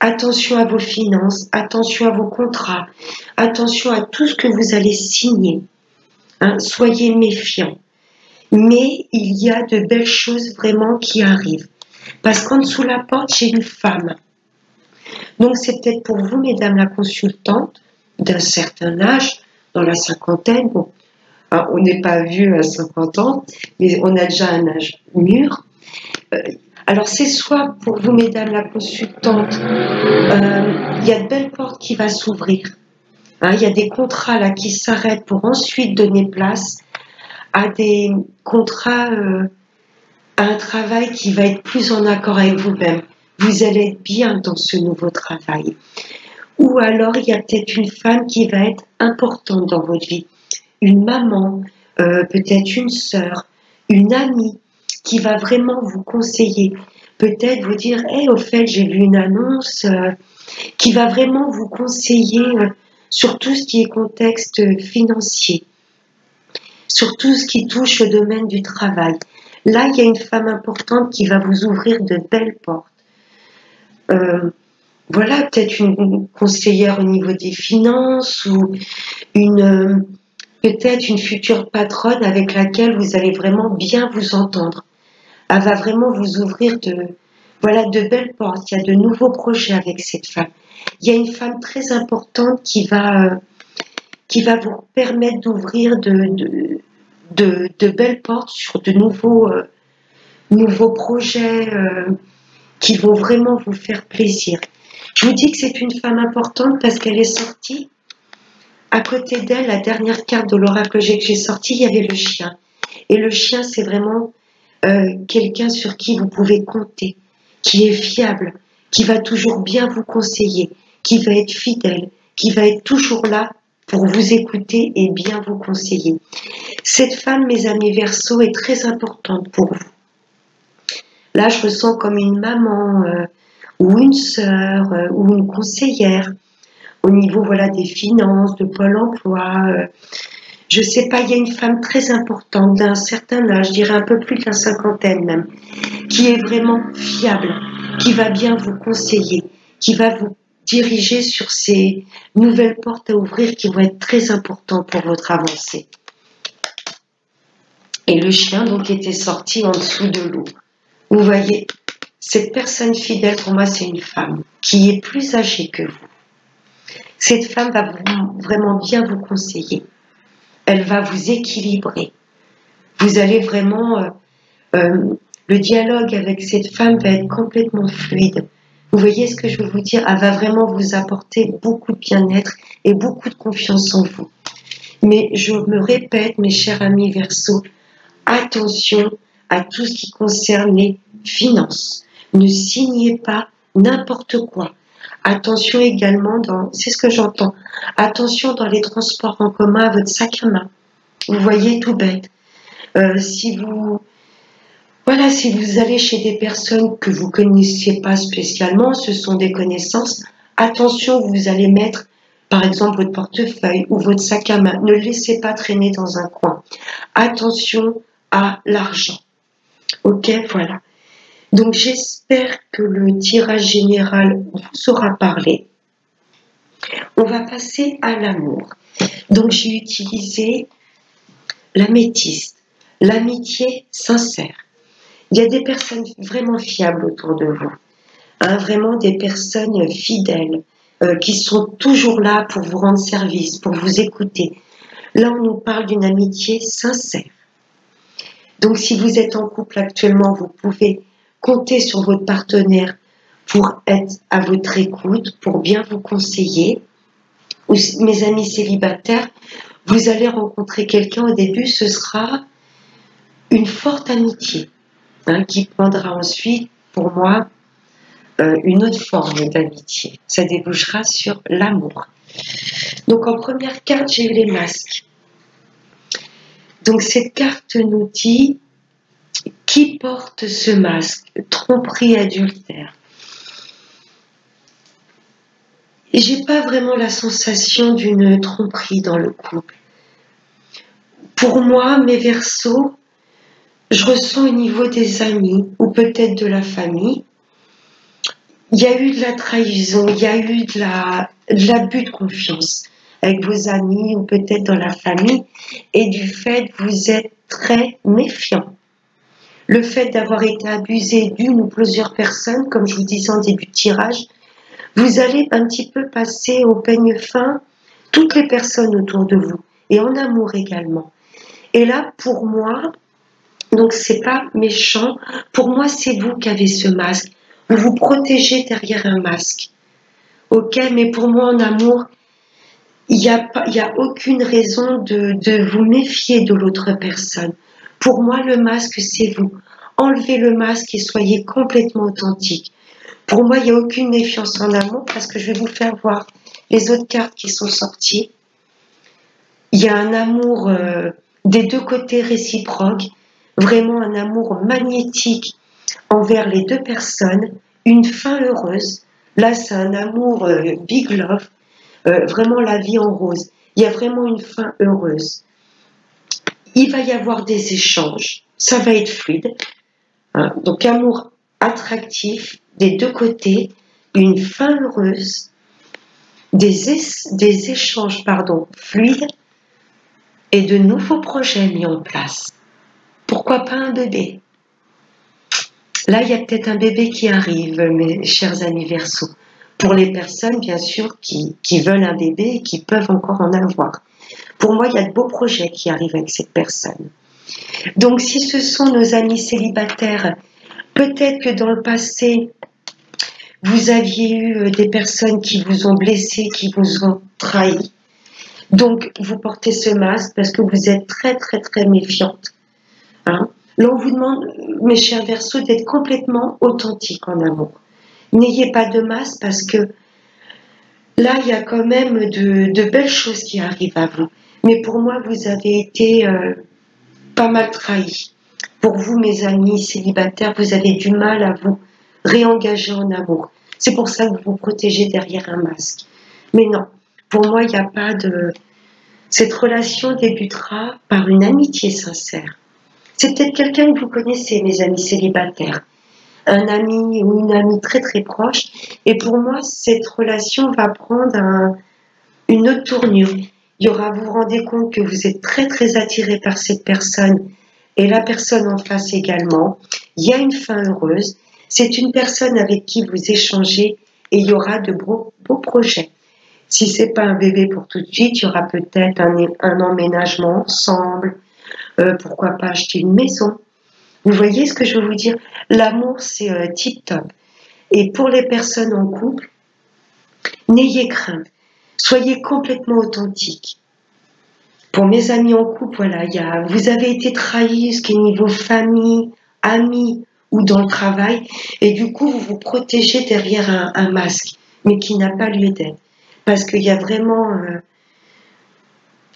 A: attention à vos finances, attention à vos contrats, attention à tout ce que vous allez signer. Soyez méfiants. Mais il y a de belles choses vraiment qui arrivent. Parce qu'en dessous de la porte, j'ai une femme. Donc c'est peut-être pour vous, mesdames la consultante, d'un certain âge, dans la cinquantaine, bon, on n'est pas vieux à 50 ans, mais on a déjà un âge mûr. Alors c'est soit pour vous, mesdames la consultante, il y a de belles portes qui vont s'ouvrir. Il y a des contrats là qui s'arrêtent pour ensuite donner place à des contrats, à un travail qui va être plus en accord avec vous-même. Vous allez être bien dans ce nouveau travail. Ou alors il y a peut-être une femme qui va être importante dans votre vie. Une maman, peut-être une sœur, une amie qui va vraiment vous conseiller. Peut-être vous dire, hey, au fait, j'ai vu une annonce, qui va vraiment vous conseiller sur tout ce qui est contexte financier, sur tout ce qui touche au domaine du travail. Là, il y a une femme importante qui va vous ouvrir de belles portes. Voilà, peut-être une conseillère au niveau des finances ou peut-être une future patronne avec laquelle vous allez vraiment bien vous entendre. Elle va vraiment vous ouvrir de belles portes. Il y a de nouveaux projets avec cette femme. Il y a une femme très importante qui va vous permettre d'ouvrir de belles portes sur de nouveaux projets qui vont vraiment vous faire plaisir. Je vous dis que c'est une femme importante parce qu'elle est sortie. À côté d'elle, la dernière carte de l'oracle G que j'ai sortie, il y avait le chien. Et le chien, c'est vraiment quelqu'un sur qui vous pouvez compter, qui est fiable, qui va toujours bien vous conseiller, qui va être fidèle, qui va être toujours là pour vous écouter et bien vous conseiller. Cette femme, mes amis Verseaux, est très importante pour vous. Là, je ressens comme une maman ou une sœur ou une conseillère au niveau des finances, de Pôle emploi. Je ne sais pas, il y a une femme très importante d'un certain âge, je dirais un peu plus de la cinquantaine même, qui est vraiment fiable, qui va bien vous conseiller, qui va vous diriger sur ces nouvelles portes à ouvrir qui vont être très importantes pour votre avancée. Et le chien donc était sorti en dessous de l'eau. Vous voyez, cette personne fidèle, pour moi, c'est une femme qui est plus âgée que vous. Cette femme va vraiment bien vous conseiller. Elle va vous équilibrer. Vous allez vraiment... le Le dialogue avec cette femme va être complètement fluide. Vous voyez ce que je veux vous dire? Elle va vraiment vous apporter beaucoup de bien-être et beaucoup de confiance en vous. Mais je me répète, mes chers amis Verseau, attention à tout ce qui concerne les finances. Ne signez pas n'importe quoi. Attention également c'est ce que j'entends, attention dans les transports en commun à votre sac à main. Vous voyez, tout bête. Si vous allez chez des personnes que vous connaissiez pas spécialement, ce sont des connaissances, attention, vous allez mettre par exemple votre portefeuille ou votre sac à main. Ne le laissez pas traîner dans un coin. Attention à l'argent. Ok, voilà. Donc j'espère que le tirage général vous aura parlé. On va passer à l'amour. Donc j'ai utilisé l'améthyste, l'amitié sincère. Il y a des personnes vraiment fiables autour de vous, hein, vraiment des personnes fidèles, qui sont toujours là pour vous rendre service, pour vous écouter. Là, on nous parle d'une amitié sincère. Donc, si vous êtes en couple actuellement, vous pouvez compter sur votre partenaire pour être à votre écoute, pour bien vous conseiller. Ou, mes amis célibataires, vous allez rencontrer quelqu'un au début, ce sera une forte amitié, hein, qui prendra ensuite, pour moi, une autre forme d'amitié. Ça débouchera sur l'amour. Donc en première carte, j'ai eu les masques. Donc cette carte nous dit qui porte ce masque, tromperie, adultère. Et j'ai pas vraiment la sensation d'une tromperie dans le couple. Pour moi, mes Verseaux, je ressens au niveau des amis ou peut-être de la famille, il y a eu de la trahison, il y a eu de l'abus de confiance avec vos amis ou peut-être dans la famille, et du fait que vous êtes très méfiant. Le fait d'avoir été abusé d'une ou plusieurs personnes, comme je vous disais en début de tirage, vous allez un petit peu passer au peigne fin toutes les personnes autour de vous, et en amour également. Et là, pour moi, donc c'est pas méchant, pour moi c'est vous qui avez ce masque. Vous vous protégez derrière un masque. Ok, mais pour moi en amour, il n'y a aucune raison de vous méfier de l'autre personne. Pour moi, le masque, c'est vous. Enlevez le masque et soyez complètement authentique. Pour moi, il n'y a aucune méfiance en amour parce que je vais vous faire voir les autres cartes qui sont sorties. Il y a un amour des deux côtés réciproque, vraiment un amour magnétique envers les deux personnes, une fin heureuse. Là, c'est un amour big love, vraiment la vie en rose. Il y a vraiment une fin heureuse. Il va y avoir des échanges, ça va être fluide. Hein. Donc, amour attractif des deux côtés, une fin heureuse, des échanges fluides et de nouveaux projets mis en place. Pourquoi pas un bébé? Là, il y a peut-être un bébé qui arrive, mes chers amis Verseaux. Pour les personnes, bien sûr, qui veulent un bébé et qui peuvent encore en avoir. Pour moi, il y a de beaux projets qui arrivent avec cette personne. Donc, si ce sont nos amis célibataires, peut-être que dans le passé, vous aviez eu des personnes qui vous ont blessé, qui vous ont trahi. Donc, vous portez ce masque parce que vous êtes très, très, très méfiante. Hein? Là, on vous demande, mes chers Verseaux, d'être complètement authentique en amour. N'ayez pas de masque parce que là, il y a quand même de belles choses qui arrivent à vous. Mais pour moi, vous avez été pas mal trahis. Pour vous, mes amis célibataires, vous avez du mal à vous réengager en amour. C'est pour ça que vous vous protégez derrière un masque. Mais non, pour moi, il n'y a pas de... Cette relation débutera par une amitié sincère. C'est peut-être quelqu'un que vous connaissez, mes amis célibataires. Un ami ou une amie très très proche. Et pour moi, cette relation va prendre une autre tournure. Il y aura, vous vous rendez compte que vous êtes très très attiré par cette personne et la personne en face également. Il y a une fin heureuse. C'est une personne avec qui vous échangez et il y aura de beaux projets. Si c'est pas un bébé pour tout de suite, il y aura peut-être un emménagement ensemble. Pourquoi pas acheter une maison. Vous voyez ce que je veux vous dire? L'amour, c'est tip-top. Et pour les personnes en couple, n'ayez crainte. Soyez complètement authentique. Pour mes amis en couple, voilà, vous avez été trahi, ce qui est niveau famille, amis ou dans le travail, et du coup, vous vous protégez derrière un masque, mais qui n'a pas lieu d'être. Parce qu'il y a vraiment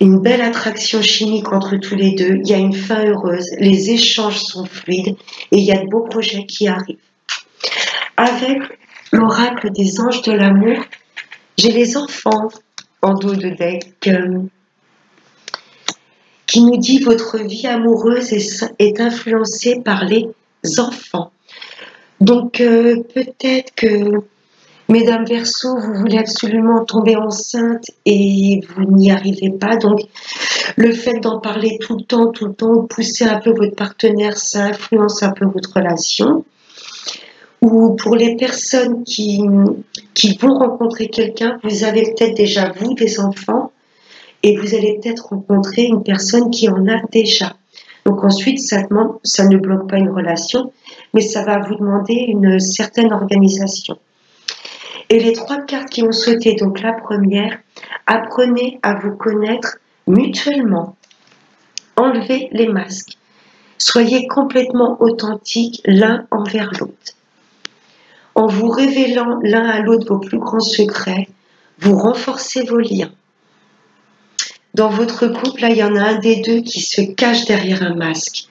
A: une belle attraction chimique entre tous les deux, il y a une fin heureuse, les échanges sont fluides, et il y a de beaux projets qui arrivent. Avec l'oracle des anges de l'amour, j'ai les enfants en dos de deck qui nous dit votre vie amoureuse est influencée par les enfants. Donc peut-être que, mesdames Verseau, vous voulez absolument tomber enceinte et vous n'y arrivez pas. Donc le fait d'en parler tout le temps, de pousser un peu votre partenaire, ça influence un peu votre relation. Ou pour les personnes qui vont rencontrer quelqu'un, vous avez peut-être déjà, vous, des enfants, et vous allez peut-être rencontrer une personne qui en a déjà. Donc ensuite, ça ne bloque pas une relation, mais ça va vous demander une certaine organisation. Et les 3 cartes qui ont sauté, donc la première, apprenez à vous connaître mutuellement. Enlevez les masques. Soyez complètement authentiques l'un envers l'autre. En vous révélant l'un à l'autre vos plus grands secrets, vous renforcez vos liens. Dans votre couple, là, il y en a un des deux qui se cache derrière un masque.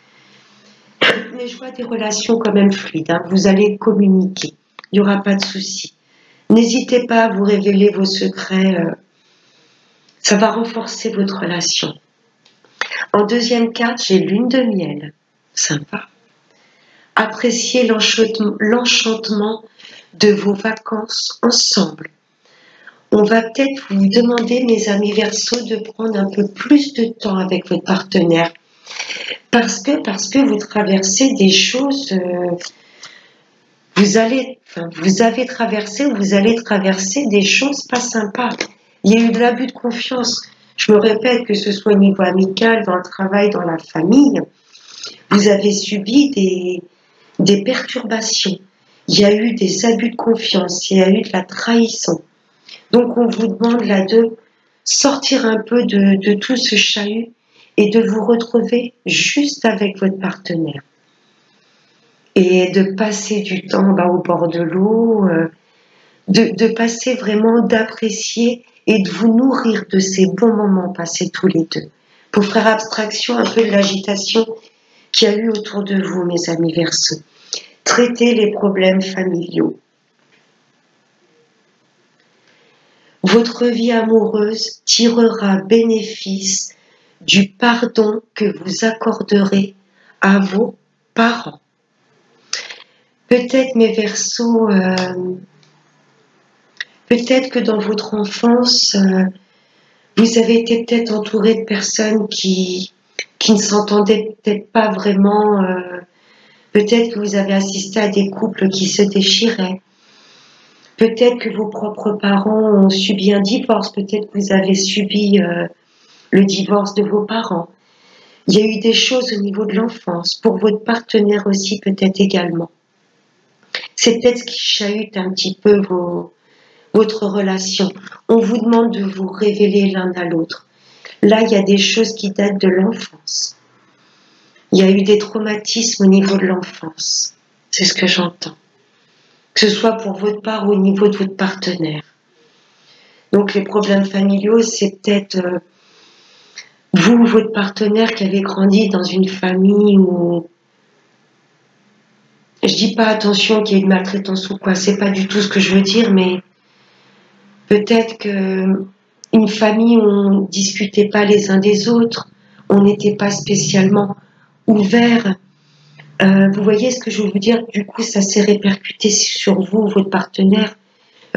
A: Mais je vois des relations quand même fluides. Hein. Vous allez communiquer. Il n'y aura pas de souci. N'hésitez pas à vous révéler vos secrets. Ça va renforcer votre relation. En deuxième carte, j'ai lune de miel. Sympa. Appréciez l'enchantement de vos vacances ensemble. On va peut-être vous demander, mes amis Verseau, de prendre un peu plus de temps avec votre partenaire. Parce que vous traversez des choses, vous avez traversé ou vous allez traverser des choses pas sympas. Il y a eu de l'abus de confiance. Je me répète, que ce soit au niveau amical, dans le travail, dans la famille, vous avez subi des perturbations. Il y a eu des abus de confiance, il y a eu de la trahison. Donc on vous demande là de sortir un peu de tout ce chahut et de vous retrouver juste avec votre partenaire. Et de passer du temps au bord de l'eau, de passer vraiment, d'apprécier et de vous nourrir de ces bons moments passés tous les deux. Pour faire abstraction un peu de l'agitation qu'il y a eu autour de vous, mes amis Verseaux. Traitez les problèmes familiaux. Votre vie amoureuse tirera bénéfice du pardon que vous accorderez à vos parents. Peut-être, mes Verseaux, peut-être que dans votre enfance, vous avez été peut-être entouré de personnes qui ne s'entendaient peut-être pas vraiment. Peut-être que vous avez assisté à des couples qui se déchiraient. Peut-être que vos propres parents ont subi un divorce. Peut-être que vous avez subi le divorce de vos parents. Il y a eu des choses au niveau de l'enfance. Pour votre partenaire aussi, peut-être également. C'est peut-être ce qui chahute un petit peu votre relation. On vous demande de vous révéler l'un à l'autre. Là, il y a des choses qui datent de l'enfance. Il y a eu des traumatismes au niveau de l'enfance. C'est ce que j'entends. Que ce soit pour votre part ou au niveau de votre partenaire. Donc les problèmes familiaux, c'est peut-être vous ou votre partenaire qui avez grandi dans une famille où... Je dis pas attention qu'il y ait de maltraitance ou quoi, c'est pas du tout ce que je veux dire, mais peut-être qu'une famille où on ne discutait pas les uns des autres, on n'était pas spécialement ouvert. Vous voyez ce que je veux vous dire? Du coup, ça s'est répercuté sur vous, votre partenaire.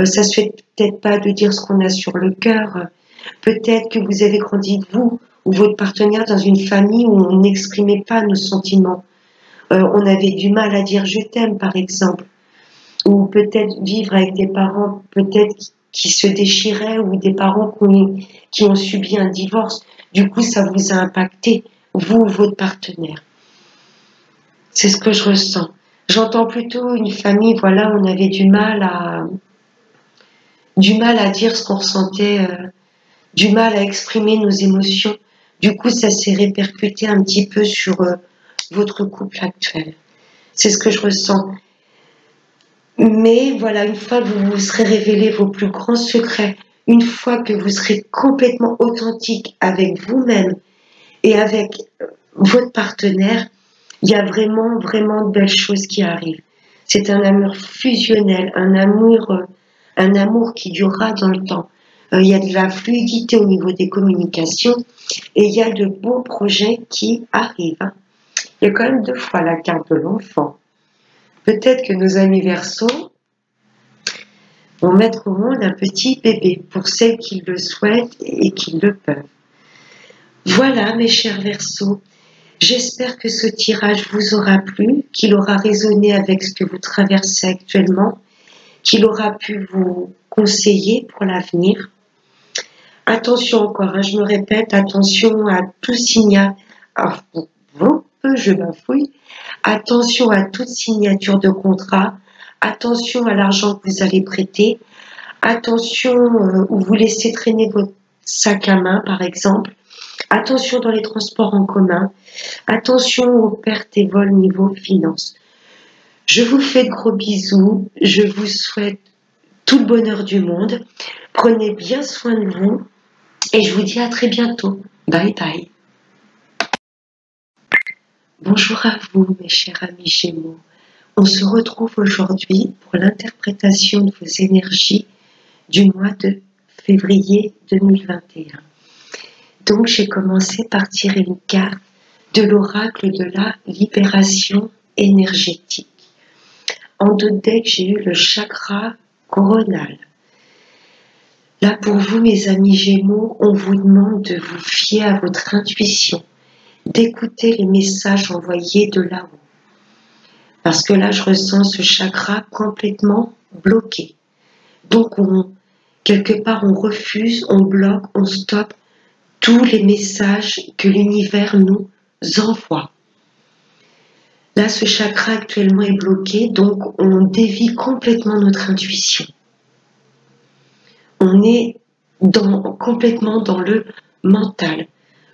A: Ça se fait peut-être pas de dire ce qu'on a sur le cœur. Peut-être que vous avez grandi, vous ou votre partenaire, dans une famille où on n'exprimait pas nos sentiments. On avait du mal à dire je t'aime, par exemple. Ou peut-être vivre avec des parents peut-être qui se déchiraient ou des parents qui ont subi un divorce. Du coup, ça vous a impacté, vous ou votre partenaire. C'est ce que je ressens. J'entends plutôt une famille, voilà, on avait du mal à dire ce qu'on ressentait, du mal à exprimer nos émotions. Du coup, ça s'est répercuté un petit peu sur votre couple actuel. C'est ce que je ressens. Mais voilà, une fois que vous vous serez révélé vos plus grands secrets, une fois que vous serez complètement authentique avec vous-même et avec votre partenaire, il y a vraiment, vraiment de belles choses qui arrivent. C'est un amour fusionnel, un amour qui durera dans le temps. Il y a de la fluidité au niveau des communications et il y a de beaux projets qui arrivent. Hein. Il y a quand même 2 fois la carte de l'enfant. Peut-être que nos amis Verseaux vont mettre au monde un petit bébé pour celles qui le souhaitent et qui le peuvent. Voilà, mes chers Verseaux. J'espère que ce tirage vous aura plu, qu'il aura résonné avec ce que vous traversez actuellement, qu'il aura pu vous conseiller pour l'avenir. Attention encore, hein, je me répète, attention à tout signal. Je bafouille. Attention à toute signature de contrat. Attention à l'argent que vous allez prêter. Attention où vous laissez traîner votre sac à main, par exemple. Attention dans les transports en commun. Attention aux pertes et vols niveau finance. Je vous fais de gros bisous. Je vous souhaite tout le bonheur du monde. Prenez bien soin de vous et je vous dis à très bientôt. Bye bye. Bonjour à vous, mes chers amis Gémeaux. On se retrouve aujourd'hui pour l'interprétation de vos énergies du mois de février 2021. Donc, j'ai commencé par tirer une carte de l'oracle de la libération énergétique. En 2 decks, j'ai eu le chakra coronal. Là, pour vous, mes amis Gémeaux, on vous demande de vous fier à votre intuition, d'écouter les messages envoyés de là-haut. Parce que là, je ressens ce chakra complètement bloqué. Donc, quelque part, on refuse, on bloque, on stoppe tous les messages que l'univers nous envoie. Là, ce chakra actuellement est bloqué, donc on dévie complètement notre intuition. On est complètement dans le mental.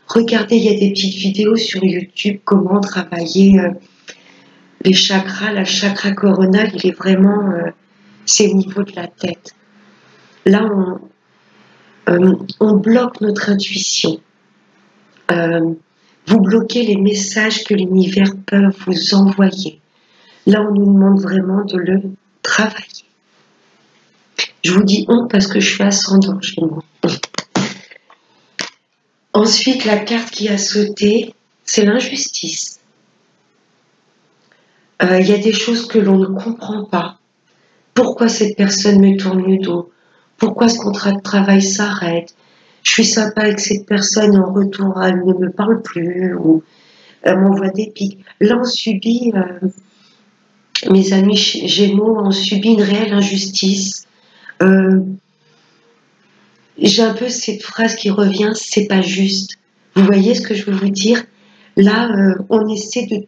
A: Regardez, il y a des petites vidéos sur YouTube, comment travailler les chakras. Le chakra coronal, il est vraiment, c'est au niveau de la tête. Là, on bloque notre intuition. Vous bloquez les messages que l'univers peut vous envoyer. Là, on nous demande vraiment de le travailler. Je vous dis on parce que je suis ascendant chez moi. Ensuite, la carte qui a sauté, c'est l'injustice. Il y a des choses que l'on ne comprend pas. Pourquoi cette personne me tourne le dos? Pourquoi ce contrat de travail s'arrête? Je suis sympa avec cette personne, en retour, elle ne me parle plus, ou elle m'envoie des pics. Là, on subit, mes amis Gémeaux ont subi une réelle injustice. J'ai un peu cette phrase qui revient, c'est pas juste. Vous voyez ce que je veux vous dire? Là, on essaie de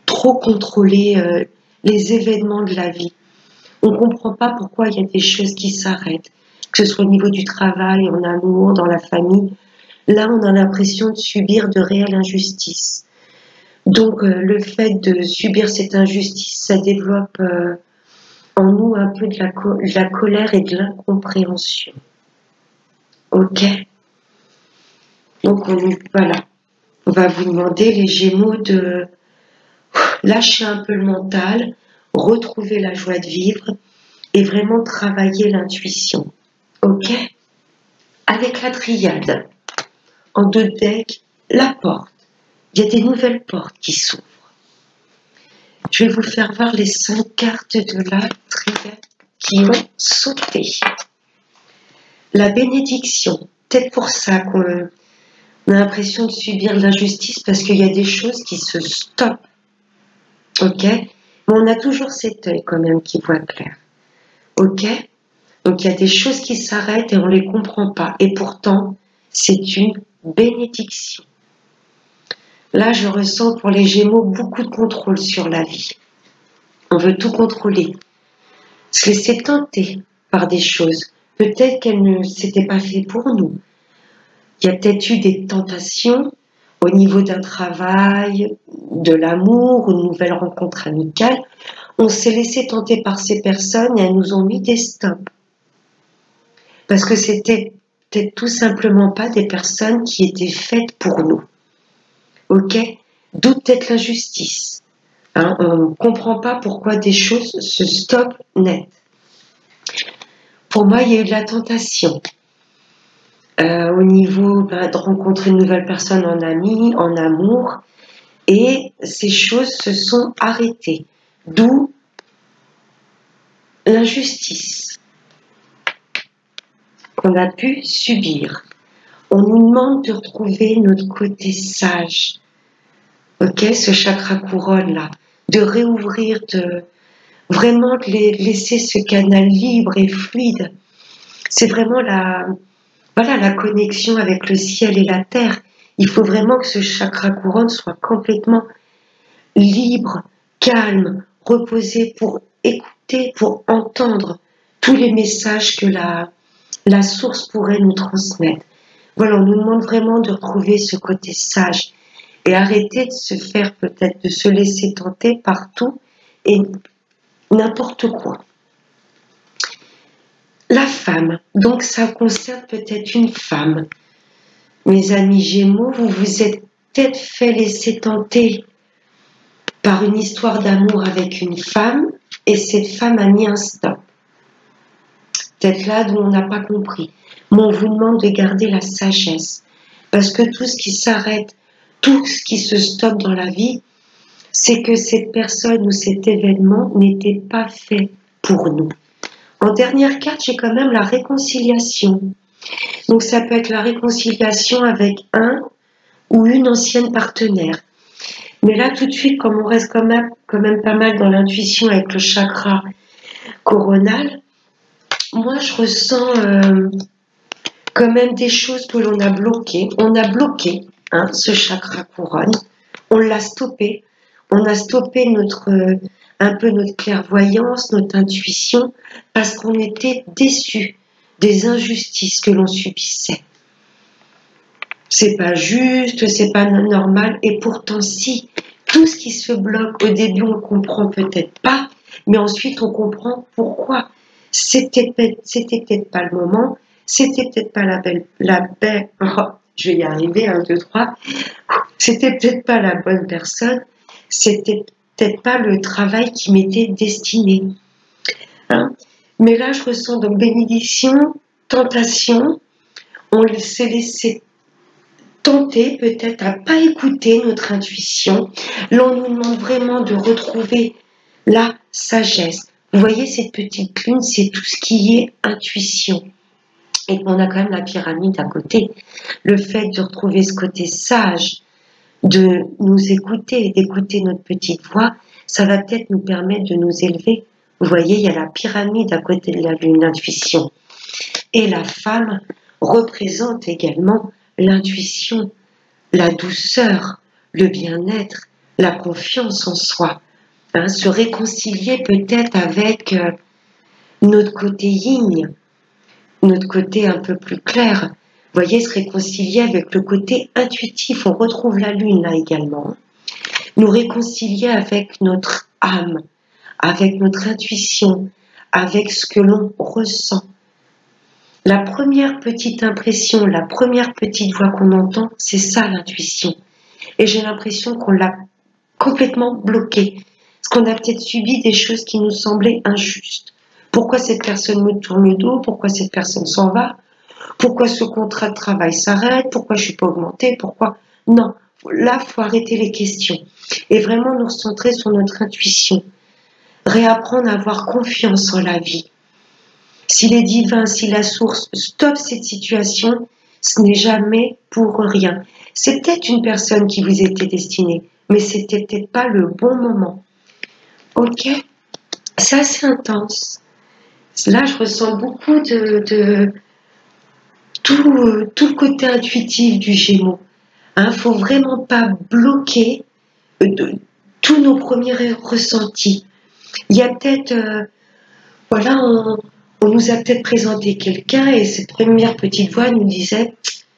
A: trop contrôler les événements de la vie. On ne comprend pas pourquoi il y a des choses qui s'arrêtent, que ce soit au niveau du travail, en amour, dans la famille. Là, on a l'impression de subir de réelles injustices. Donc, le fait de subir cette injustice, ça développe en nous un peu de la colère et de l'incompréhension. Ok? Donc, voilà. On va vous demander, les Gémeaux, de lâcher un peu le mental, retrouver la joie de vivre et vraiment travailler l'intuition. Ok? Avec la triade, en 2 decks, la porte. Il y a des nouvelles portes qui s'ouvrent. Je vais vous faire voir les 5 cartes de la triade qui ont sauté. La bénédiction. Peut-être pour ça qu'on a l'impression de subir l'injustice parce qu'il y a des choses qui se stoppent. Ok? Mais on a toujours cet œil quand même qui voit clair. Ok? Donc il y a des choses qui s'arrêtent et on ne les comprend pas. Et pourtant, c'est une bénédiction. Là, je ressens pour les Gémeaux beaucoup de contrôle sur la vie. On veut tout contrôler. Se laisser tenter par des choses. Peut-être qu'elles ne s'étaient pas faites pour nous. Il y a peut-être eu des tentations au niveau d'un travail, de l'amour, une nouvelle rencontre amicale. On s'est laissé tenter par ces personnes et elles nous ont mis des stops. Parce que c'était peut-être tout simplement pas des personnes qui étaient faites pour nous. Ok? D'où peut-être l'injustice. Hein, on ne comprend pas pourquoi des choses se stoppent net. Pour moi, il y a eu de la tentation. Au niveau de rencontrer une nouvelle personne en ami, en amour, et ces choses se sont arrêtées. D'où l'injustice qu'on a pu subir. On nous demande de retrouver notre côté sage. Ok, ce chakra couronne là, de réouvrir, de vraiment de laisser ce canal libre et fluide. C'est vraiment la connexion avec le ciel et la terre. Il faut vraiment que ce chakra couronne soit complètement libre, calme, reposé pour écouter, pour entendre tous les messages que la source pourrait nous transmettre. Voilà, on nous demande vraiment de retrouver ce côté sage et arrêter de se faire peut-être, de se laisser tenter partout et n'importe quoi. La femme, donc ça concerne peut-être une femme. Mes amis Gémeaux, vous vous êtes peut-être fait laisser tenter par une histoire d'amour avec une femme et cette femme a mis un stop. Peut-être là d'où on n'a pas compris. Mais on vous demande de garder la sagesse parce que tout ce qui s'arrête, tout ce qui se stoppe dans la vie, c'est que cette personne ou cet événement n'était pas fait pour nous. En dernière carte, j'ai quand même la réconciliation. Donc ça peut être la réconciliation avec un ou une ancienne partenaire. Mais là, tout de suite, comme on reste quand même pas mal dans l'intuition avec le chakra coronal, moi, je ressens quand même des choses que l'on a bloquées. On a bloqué ce chakra couronne. On l'a stoppé. On a stoppé un peu notre clairvoyance, notre intuition, parce qu'on était déçus des injustices que l'on subissait. C'est pas juste, c'est pas normal, et pourtant si, tout ce qui se bloque, au début on comprend peut-être pas, mais ensuite on comprend pourquoi. C'était peut-être pas le moment, c'était peut-être pas je vais y arriver, 1, 2, 3, c'était peut-être pas la bonne personne, c'était peut-être pas le travail qui m'était destiné. Hein. Mais là je ressens donc bénédiction, tentation, on s'est laissé tenter peut-être à pas écouter notre intuition. Là, on nous demande vraiment de retrouver la sagesse. Vous voyez, cette petite lune, c'est tout ce qui est intuition. Et on a quand même la pyramide à côté. Le fait de retrouver ce côté sage, de nous écouter, d'écouter notre petite voix, ça va peut-être nous permettre de nous élever. Vous voyez, il y a la pyramide à côté de la lune, l'intuition. Et la femme représente également l'intuition, la douceur, le bien-être, la confiance en soi. Se réconcilier peut-être avec notre côté yin, notre côté un peu plus clair. Vous voyez, se réconcilier avec le côté intuitif. On retrouve la lune là également. Nous réconcilier avec notre âme, avec notre intuition, avec ce que l'on ressent. La première petite impression, la première petite voix qu'on entend, c'est ça l'intuition. Et j'ai l'impression qu'on l'a complètement bloquée. Parce qu'on a peut-être subi des choses qui nous semblaient injustes. Pourquoi cette personne me tourne le dos? Pourquoi cette personne s'en va? Pourquoi ce contrat de travail s'arrête? Pourquoi je ne suis pas augmentée? Pourquoi? Non, là, il faut arrêter les questions. Et vraiment nous recentrer sur notre intuition. Réapprendre à avoir confiance en la vie. Si les divins, si la source stoppe cette situation, ce n'est jamais pour rien. C'est peut-être une personne qui vous était destinée, mais c'était peut-être pas le bon moment. Ok? Ça, c'est intense. Là, je ressens beaucoup de tout le côté intuitif du Gémeaux. Hein, faut vraiment pas bloquer tous nos premiers ressentis. Il y a peut-être, voilà, on nous a peut-être présenté quelqu'un et cette première petite voix nous disait,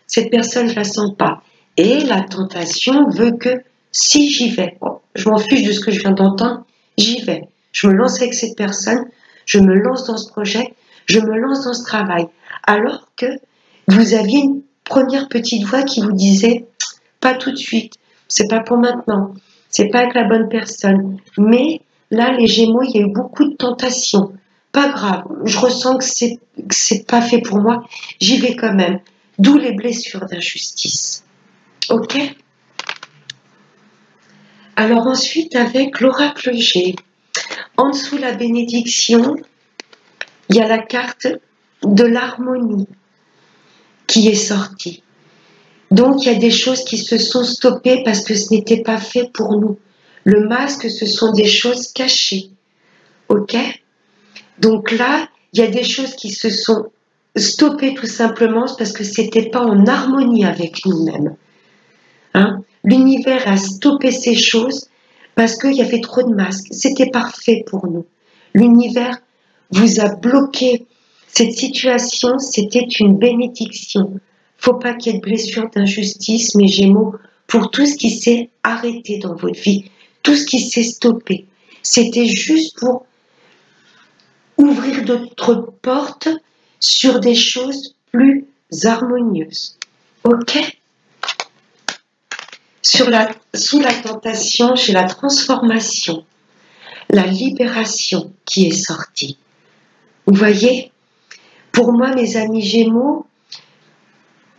A: cette personne, je la sens pas. Et la tentation veut que si j'y vais, bon, je m'en fiche de ce que je viens d'entendre, j'y vais. Je me lance avec cette personne, je me lance dans ce projet, je me lance dans ce travail. Alors que vous aviez une première petite voix qui vous disait, pas tout de suite, c'est pas pour maintenant, c'est pas avec la bonne personne. Mais là, les Gémeaux, il y a eu beaucoup de tentations. Pas grave, je ressens que c'est pas fait pour moi, j'y vais quand même. D'où les blessures d'injustice. Ok? Alors ensuite, avec l'oracle G, en dessous la bénédiction, il y a la carte de l'harmonie qui est sortie. Donc il y a des choses qui se sont stoppées parce que ce n'était pas fait pour nous. Le masque, ce sont des choses cachées. Ok? Donc là, il y a des choses qui se sont stoppées tout simplement parce que c'était pas en harmonie avec nous-mêmes. Hein? L'univers a stoppé ces choses parce qu'il y avait trop de masques. C'était parfait pour nous. L'univers vous a bloqué. Cette situation, c'était une bénédiction. Faut pas qu'il y ait de blessures, d'injustice, mes Gémeaux, pour tout ce qui s'est arrêté dans votre vie, tout ce qui s'est stoppé. C'était juste pour ouvrir d'autres portes sur des choses plus harmonieuses. Ok? Sous la tentation, j'ai la transformation, la libération qui est sortie. Vous voyez, pour moi, mes amis Gémeaux,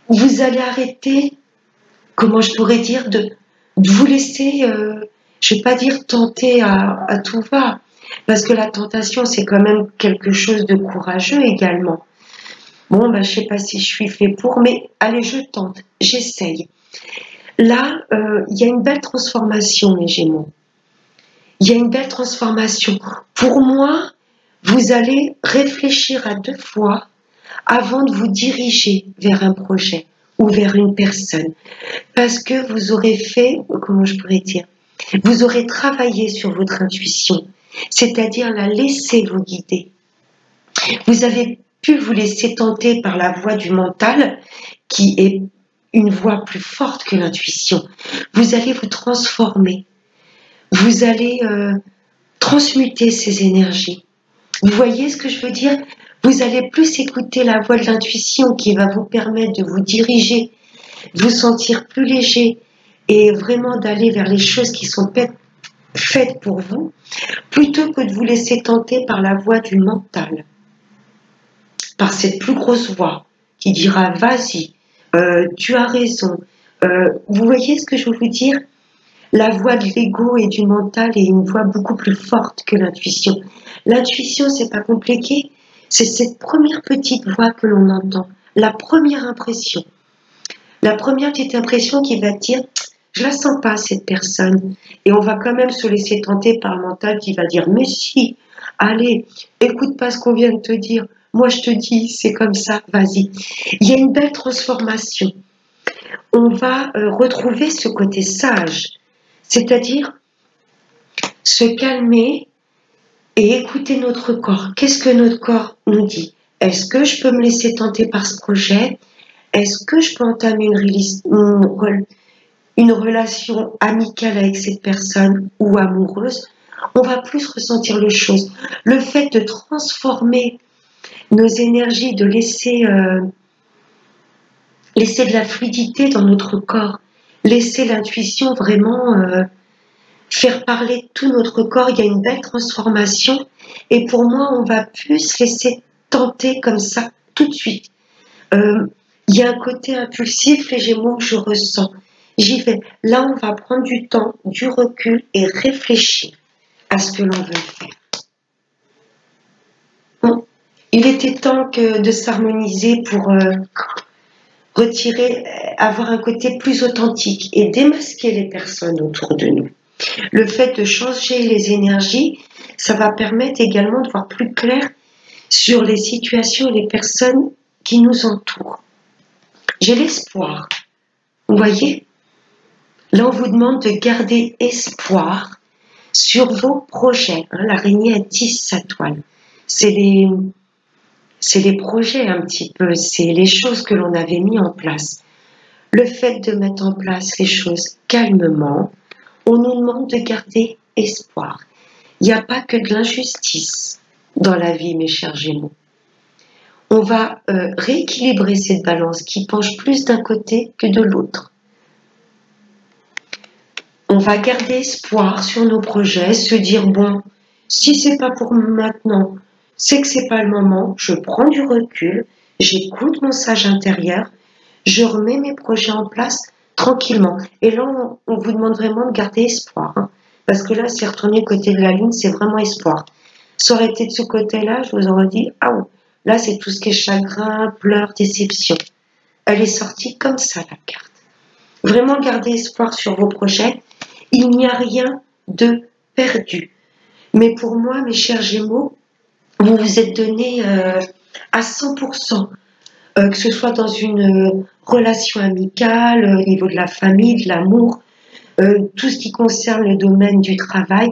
A: vous allez arrêter, comment je pourrais dire, de vous laisser, je ne vais pas dire tenter à tout va, parce que la tentation, c'est quand même quelque chose de courageux également. Bon, ben, je ne sais pas si je suis fait pour, mais allez, je tente, j'essaye. Là, il y a une belle transformation, mes Gémeaux. Il y a une belle transformation. Pour moi, vous allez réfléchir à 2 fois avant de vous diriger vers un projet ou vers une personne. Parce que vous aurez fait, comment je pourrais dire, vous aurez travaillé sur votre intuition, c'est-à-dire la laisser vous guider. Vous avez pu vous laisser tenter par la voie du mental, qui est une voie plus forte que l'intuition. Vous allez vous transformer. Vous allez transmuter ces énergies. Vous voyez ce que je veux dire? Vous allez plus écouter la voix de l'intuition qui va vous permettre de vous diriger, de vous sentir plus léger et vraiment d'aller vers les choses qui sont faites pour vous, plutôt que de vous laisser tenter par la voix du mental, par cette plus grosse voix qui dira vas-y, tu as raison. Vous voyez ce que je veux vous dire? La voix de l'ego et du mental est une voix beaucoup plus forte que l'intuition. L'intuition, c'est pas compliqué, c'est cette première petite voix que l'on entend, la première impression. La première petite impression qui va dire je la sens pas cette personne. Et on va quand même se laisser tenter par le mental qui va dire mais si, allez, écoute pas ce qu'on vient de te dire. Moi je te dis, c'est comme ça, vas-y. Il y a une belle transformation. On va retrouver ce côté sage, c'est-à-dire se calmer et écouter notre corps. Qu'est-ce que notre corps nous dit? Est-ce que je peux me laisser tenter par ce projet? Est-ce que je peux entamer une relation amicale avec cette personne ou amoureuse? On va plus ressentir les choses. Le fait de transformer nos énergies, de laisser de la fluidité dans notre corps, laisser l'intuition vraiment faire parler tout notre corps, il y a une belle transformation. Et pour moi, on va plus se laisser tenter comme ça tout de suite. Il y a un côté impulsif, les Gémeaux, que je ressens. J'y vais. Là, on va prendre du temps, du recul et réfléchir à ce que l'on veut faire. Bon. Il était temps de s'harmoniser pour retirer, avoir un côté plus authentique et démasquer les personnes autour de nous. Le fait de changer les énergies, ça va permettre également de voir plus clair sur les situations et les personnes qui nous entourent. J'ai l'espoir. Vous voyez? Là, on vous demande de garder espoir sur vos projets. Hein, l'araignée a 10 sa toile. C'est les projets un petit peu, c'est les choses que l'on avait mis en place. Le fait de mettre en place les choses calmement, on nous demande de garder espoir. Il n'y a pas que de l'injustice dans la vie, mes chers Gémeaux. On va rééquilibrer cette balance qui penche plus d'un côté que de l'autre. On va garder espoir sur nos projets, se dire bon, si c'est pas pour maintenant, c'est que c'est pas le moment, je prends du recul, j'écoute mon sage intérieur, je remets mes projets en place tranquillement. Et là, on vous demande vraiment de garder espoir, hein, parce que là, c'est retourné côté de la lune, c'est vraiment espoir. Ça aurait été de ce côté-là, je vous aurais dit, ah oh, là, c'est tout ce qui est chagrin, pleurs, déception. Elle est sortie comme ça, la carte. Vraiment garder espoir sur vos projets. Il n'y a rien de perdu. Mais pour moi, mes chers Gémeaux, vous vous êtes donné à 100%, que ce soit dans une relation amicale, au niveau de la famille, de l'amour, tout ce qui concerne le domaine du travail.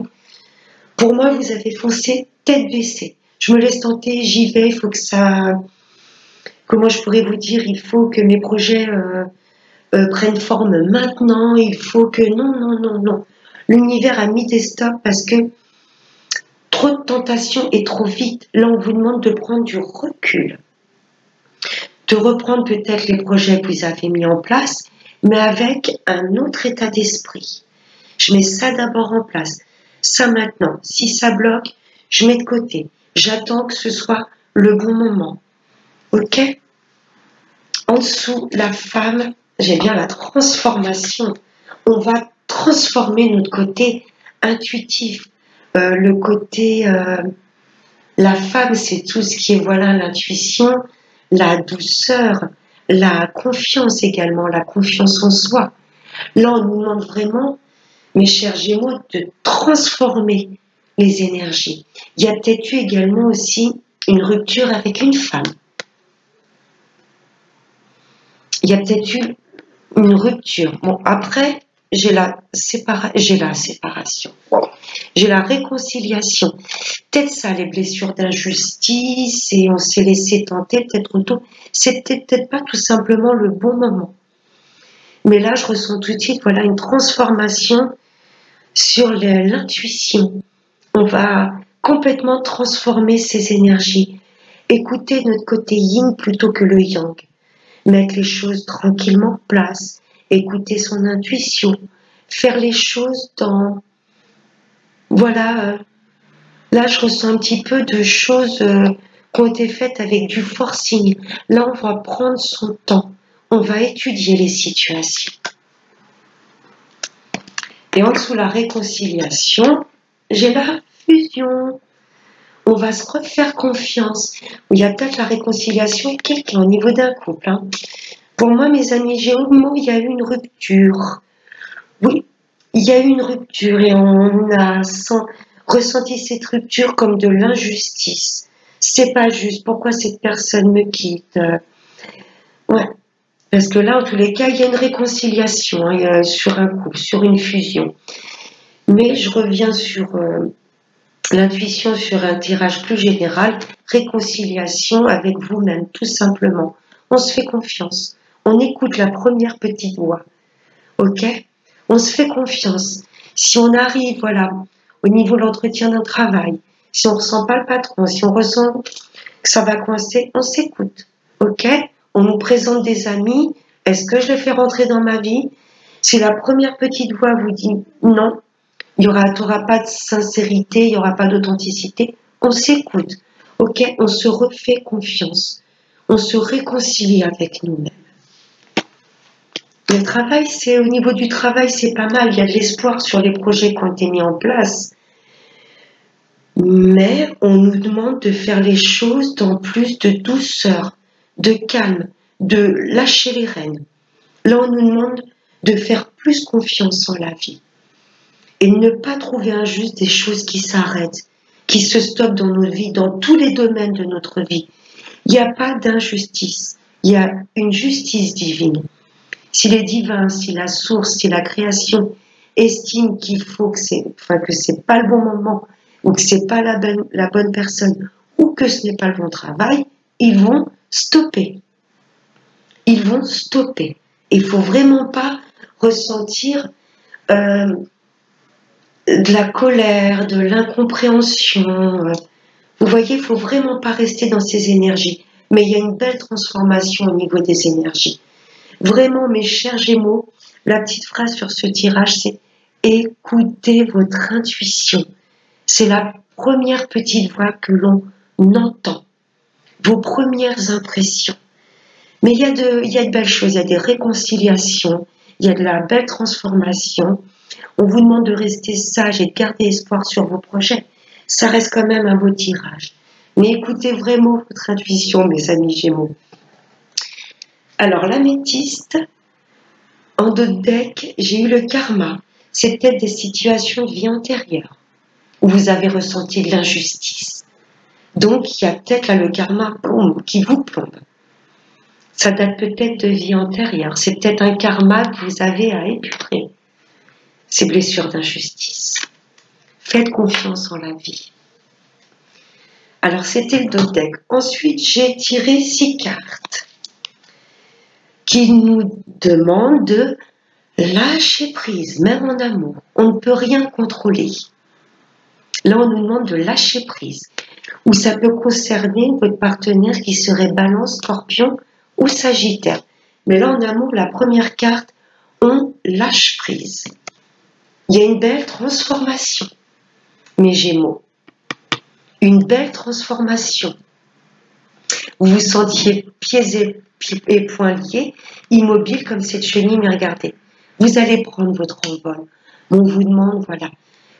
A: Pour moi, vous avez foncé tête baissée. Je me laisse tenter, j'y vais, il faut que ça... Comment je pourrais vous dire? Il faut que mes projets prennent forme maintenant, il faut que... Non. L'univers a mis des stops parce que trop de tentations et trop vite. Là, on vous demande de prendre du recul, de reprendre peut-être les projets que vous avez mis en place, mais avec un autre état d'esprit. Je mets ça d'abord en place, ça maintenant. Si ça bloque, je mets de côté. J'attends que ce soit le bon moment. Ok? En dessous, la femme, j'ai bien la transformation. On va transformer notre côté intuitif. Le côté... la femme, c'est tout ce qui est, voilà, l'intuition, la douceur, la confiance également, la confiance en soi. Là, on nous demande vraiment, mes chers Gémeaux, de transformer les énergies. Il y a peut-être eu également aussi une rupture avec une femme. Il y a peut-être eu une rupture. Bon, après, j'ai la séparation. J'ai la réconciliation. Peut-être ça, les blessures d'injustice, et on s'est laissé tenter, peut-être tôt. C'était peut-être pas tout simplement le bon moment. Mais là, je ressens tout de suite, voilà, une transformation sur l'intuition. On va complètement transformer ces énergies. Écouter notre côté yin plutôt que le yang. Mettre les choses tranquillement en place. Écouter son intuition. Faire les choses dans... Voilà, là je ressens un petit peu de choses qui ont été faites avec du forcing. Là, on va prendre son temps. On va étudier les situations. Et en dessous la réconciliation, j'ai la fusion. On va se refaire confiance. Il y a peut-être la réconciliation avec quelqu'un au niveau d'un couple. Hein. Pour moi, mes amis Gémeaux, il y a eu une rupture. Oui, il y a eu une rupture et on a ressenti cette rupture comme de l'injustice. C'est pas juste. Pourquoi cette personne me quitte? Ouais. Parce que là, en tous les cas, il y a une réconciliation hein, sur un couple, sur une fusion. Mais je reviens sur l'intuition, sur un tirage plus général, réconciliation avec vous-même, tout simplement. On se fait confiance. On écoute la première petite voix. Ok? On se fait confiance. Si on arrive, voilà, au niveau de l'entretien d'un travail, si on ne ressent pas le patron, si on ressent que ça va coincer, on s'écoute. Ok? On nous présente des amis. Est-ce que je les fais rentrer dans ma vie? Si la première petite voix vous dit non, il n'y aura pas de sincérité, il n'y aura pas d'authenticité, on s'écoute. Ok? On se refait confiance. On se réconcilie avec nous-mêmes. Le travail, c'est au niveau du travail, c'est pas mal. Il y a de l'espoir sur les projets qui ont été mis en place. Mais on nous demande de faire les choses dans plus de douceur, de calme, de lâcher les rênes. Là, on nous demande de faire plus confiance en la vie et ne pas trouver injuste des choses qui s'arrêtent, qui se stoppent dans notre vie, dans tous les domaines de notre vie. Il n'y a pas d'injustice, il y a une justice divine. Si les divins, si la source, si la création estime qu'il faut que c'est pas le bon moment, ou que c'est pas la bonne personne, ou que ce n'est pas le bon travail, ils vont stopper. Ils vont stopper. Il faut vraiment pas ressentir de la colère, de l'incompréhension. Vous voyez, il faut vraiment pas rester dans ces énergies. Mais il y a une belle transformation au niveau des énergies. Vraiment, mes chers Gémeaux, la petite phrase sur ce tirage, c'est écoutez votre intuition. C'est la première petite voix que l'on entend. Vos premières impressions. Mais il y a de belles choses, il y a des réconciliations, il y a de la belle transformation. On vous demande de rester sage et de garder espoir sur vos projets. Ça reste quand même un beau tirage. Mais écoutez vraiment votre intuition, mes amis Gémeaux. Alors, l'améthyste, en 2 decks, j'ai eu le karma. C'est peut-être des situations de vie antérieure où vous avez ressenti de l'injustice. Donc, il y a peut-être là le karma qui vous plombe. Ça date peut-être de vie antérieure. C'est peut-être un karma que vous avez à épurer. Ces blessures d'injustice. Faites confiance en la vie. Alors, c'était le dodeck. Ensuite, j'ai tiré 6 cartes qui nous demandent de lâcher prise, même en amour. On ne peut rien contrôler. Là, on nous demande de lâcher prise. Ou ça peut concerner votre partenaire qui serait Balance, Scorpion ou Sagittaire. Mais là, en amour, la première carte, on lâche prise. Il y a une belle transformation, mes Gémeaux. Une belle transformation. Vous vous sentiez pieds et poings liés, immobile comme cette chenille, mais regardez, vous allez prendre votre envol. On vous demande, voilà,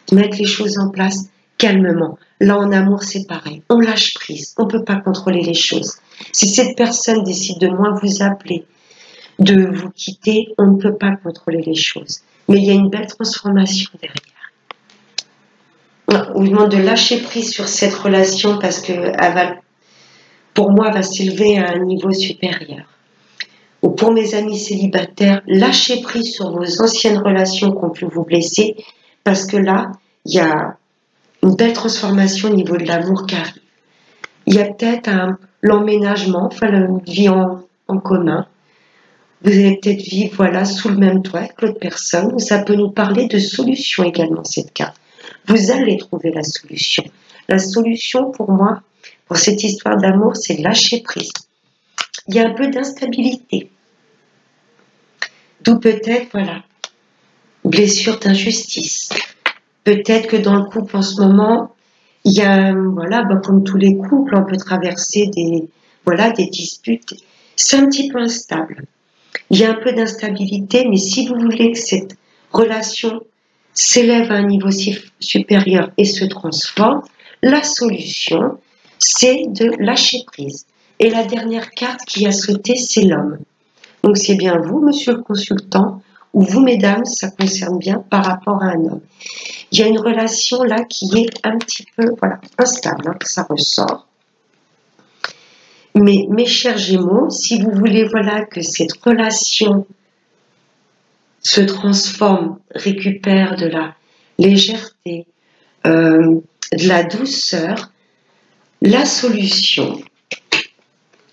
A: de mettre les choses en place calmement. Là, en amour, c'est pareil. On lâche prise. On ne peut pas contrôler les choses. Si cette personne décide de moins vous appeler, de vous quitter, on ne peut pas contrôler les choses. Mais il y a une belle transformation derrière. On vous demande de lâcher prise sur cette relation parce que pour moi, elle va s'élever à un niveau supérieur. Ou pour mes amis célibataires, lâchez prise sur vos anciennes relations qui ont pu vous blesser parce que là, il y a une belle transformation au niveau de l'amour qui arrive. Il y a peut-être l'emménagement, enfin une vie en commun. Vous allez peut-être vivre voilà, sous le même toit avec l'autre personne. Ça peut nous parler de solution également, cette carte. Vous allez trouver la solution. La solution pour moi, pour cette histoire d'amour, c'est lâcher prise. Il y a un peu d'instabilité. D'où peut-être, voilà, blessure d'injustice. Peut-être que dans le couple en ce moment, il y a, voilà, comme tous les couples, on peut traverser des disputes. C'est un petit peu instable. Il y a un peu d'instabilité, mais si vous voulez que cette relation s'élève à un niveau supérieur et se transforme, la solution, c'est de lâcher prise. Et la dernière carte qui a sauté, c'est l'homme. Donc c'est bien vous, monsieur le consultant, ou vous, mesdames, ça concerne bien par rapport à un homme. Il y a une relation là qui est un petit peu instable, ça ressort. Mais mes chers Gémeaux, si vous voulez que cette relation se transforme, récupère de la légèreté, de la douceur, la solution,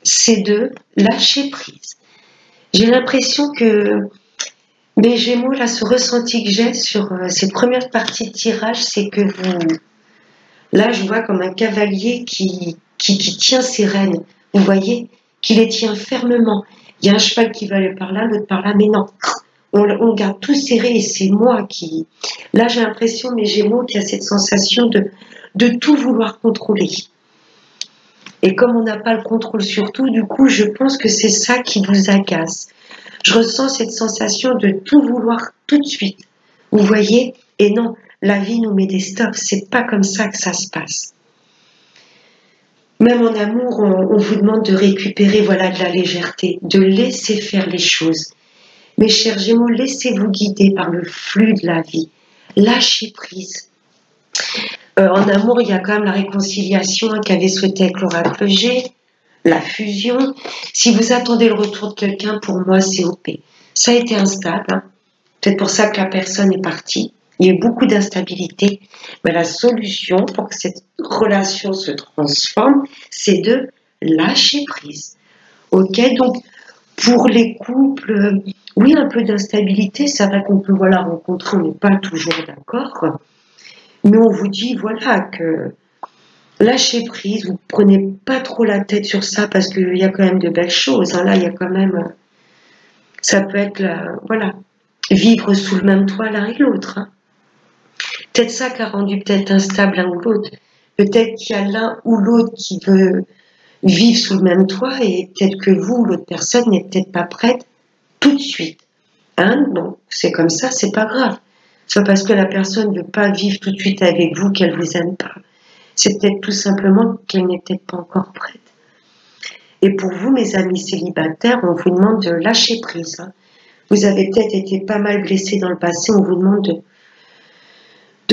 A: c'est de lâcher prise. J'ai l'impression que mes Gémeaux, là, ce ressenti que j'ai sur cette première partie de tirage, c'est que là, je vois comme un cavalier qui tient ses rênes. Vous voyez, qui les tient fermement. Il y a un cheval qui va aller par là, l'autre par là, mais non. On garde tout serré et c'est moi qui... Là, j'ai l'impression, mes Gémeaux, qu'il y a cette sensation de tout vouloir contrôler. Et comme on n'a pas le contrôle sur tout, du coup, je pense que c'est ça qui vous agace. Je ressens cette sensation de tout vouloir tout de suite. Vous voyez? Et non, la vie nous met des stops. C'est pas comme ça que ça se passe. Même en amour, on vous demande de récupérer de la légèreté, de laisser faire les choses. Mes chers Gémeaux, laissez-vous guider par le flux de la vie. Lâchez prise. En amour, il y a quand même la réconciliation qu'avait souhaité avec l'oracle G, la fusion. Si vous attendez le retour de quelqu'un, pour moi, c'est OP. Ça a été instable, hein. Peut-être pour ça que la personne est partie. Il y a eu beaucoup d'instabilité. Mais la solution pour que cette relation se transforme, c'est de lâcher prise. Ok, donc pour les couples, oui, un peu d'instabilité, c'est vrai qu'on peut voilà, rencontrer, on n'est pas toujours d'accord, mais on vous dit voilà que lâchez prise, vous prenez pas trop la tête sur ça parce qu'il y a quand même de belles choses. Hein, là, il y a quand même, ça peut être, voilà, vivre sous le même toit l'un et l'autre. Hein. Peut-être ça qui a rendu peut-être instable l'un ou l'autre. Peut-être qu'il y a l'un ou l'autre qui veut vivre sous le même toit et peut-être que vous, l'autre personne, n'est peut-être pas prête tout de suite. Hein, donc, c'est comme ça, c'est pas grave. C'est pas parce que la personne ne veut pas vivre tout de suite avec vous qu'elle vous aime pas. C'est peut-être tout simplement qu'elle n'est peut-être pas encore prête. Et pour vous, mes amis célibataires, on vous demande de lâcher prise. Hein. Vous avez peut-être été pas mal blessés dans le passé, on vous demande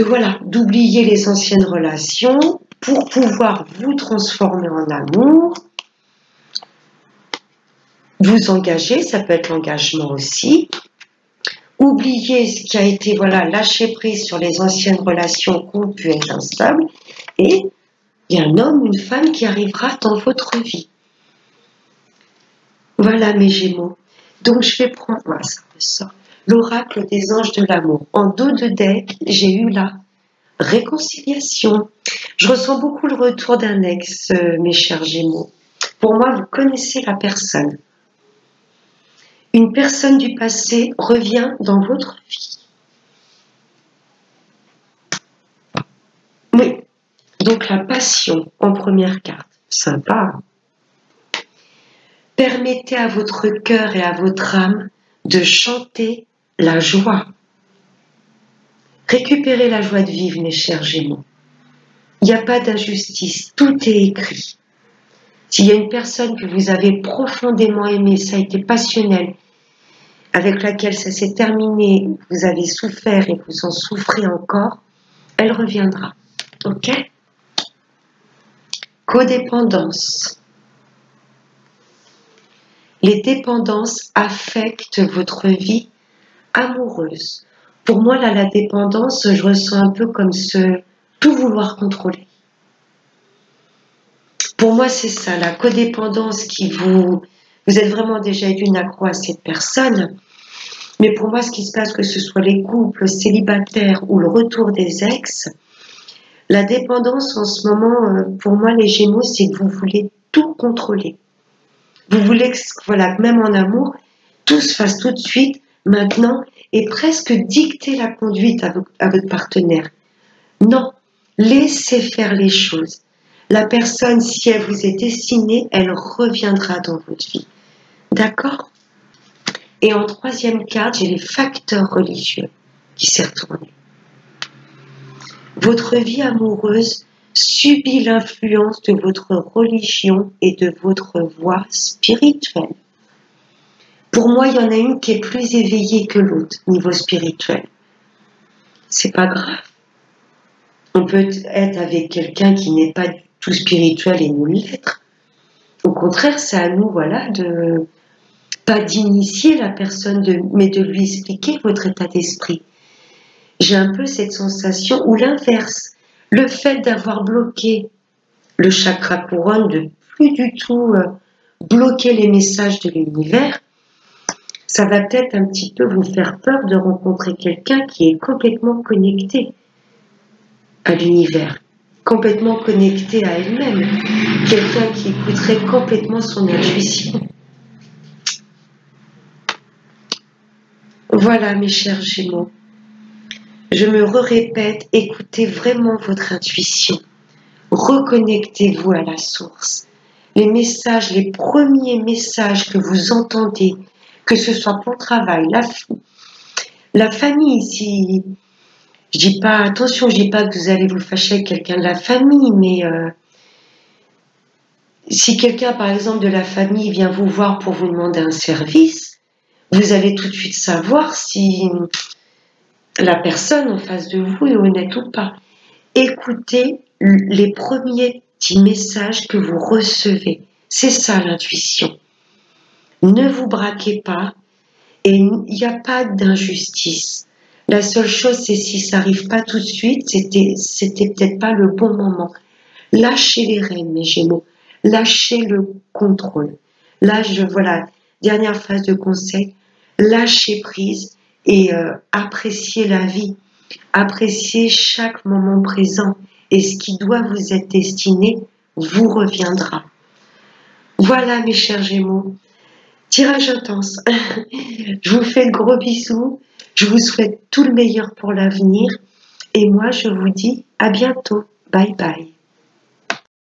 A: voilà, d'oublier les anciennes relations pour pouvoir vous transformer en amour, vous engager, ça peut être l'engagement aussi, oublier ce qui a été, voilà, lâcher prise sur les anciennes relations qui ont pu être instables, et il y a un homme, une femme qui arrivera dans votre vie. Voilà mes Gémeaux. Donc je vais prendre, voilà, ça ressort, l'oracle des anges de l'amour. En dos de deck, j'ai eu la réconciliation. Je ressens beaucoup le retour d'un ex, mes chers Gémeaux. Pour moi, vous connaissez la personne. Une personne du passé revient dans votre vie. Oui, donc la passion en première carte. Sympa. Permettez à votre cœur et à votre âme de chanter la joie. Récupérez la joie de vivre, mes chers Gémeaux. Il n'y a pas d'injustice, tout est écrit. S'il y a une personne que vous avez profondément aimée, ça a été passionnel, avec laquelle ça s'est terminé, vous avez souffert et vous en souffrez encore, elle reviendra. Ok? Codépendance. Les dépendances affectent votre vie amoureuse. Pour moi, là, la dépendance, je ressens un peu comme ce tout vouloir contrôler. Pour moi, c'est ça, la codépendance qui vous êtes vraiment déjà une accro à cette personne. Mais pour moi, ce qui se passe, que ce soit les couples célibataires ou le retour des ex, la dépendance en ce moment, pour moi, les Gémeaux, c'est que vous voulez tout contrôler. Vous voulez que, voilà, même en amour, tout se fasse tout de suite, maintenant, et presque dicter la conduite à votre partenaire. Non, laissez faire les choses. La personne, si elle vous est destinée, elle reviendra dans votre vie. D'accord? Et en troisième carte, j'ai les facteurs religieux qui s'est retourné. Votre vie amoureuse subit l'influence de votre religion et de votre voie spirituelle. Pour moi, il y en a une qui est plus éveillée que l'autre, niveau spirituel. C'est pas grave. On peut être avec quelqu'un qui n'est pas du tout spirituel et nous l'être. Au contraire, c'est à nous, voilà, de pas d'initier la personne, mais de lui expliquer votre état d'esprit. J'ai un peu cette sensation, ou l'inverse, le fait d'avoir bloqué le chakra couronne, de plus du tout bloquer les messages de l'univers, ça va peut-être un petit peu vous faire peur de rencontrer quelqu'un qui est complètement connecté à l'univers, complètement connecté à elle-même, quelqu'un qui écouterait complètement son intuition. Voilà mes chers Gémeaux, je me répète, écoutez vraiment votre intuition, reconnectez-vous à la source. Les messages, les premiers messages que vous entendez, que ce soit pour le travail, la famille, si je dis pas, attention, je dis pas que vous allez vous fâcher avec quelqu'un de la famille, mais si quelqu'un, par exemple, de la famille vient vous voir pour vous demander un service, vous allez tout de suite savoir si la personne en face de vous est honnête ou pas. Écoutez les premiers petits messages que vous recevez. C'est ça l'intuition. Ne vous braquez pas Et il n'y a pas d'injustice. La seule chose, c'est si ça n'arrive pas tout de suite, c'était peut-être pas le bon moment. Lâchez les rênes, mes Gémeaux. Lâchez le contrôle. Là, voilà, dernière phase de conseil. Lâchez prise et appréciez la vie. Appréciez chaque moment présent. Et ce qui doit vous être destiné vous reviendra. Voilà, mes chers Gémeaux. Tirage intense. Je vous fais de gros bisous. Je vous souhaite tout le meilleur pour l'avenir. Et moi, je vous dis à bientôt. Bye bye.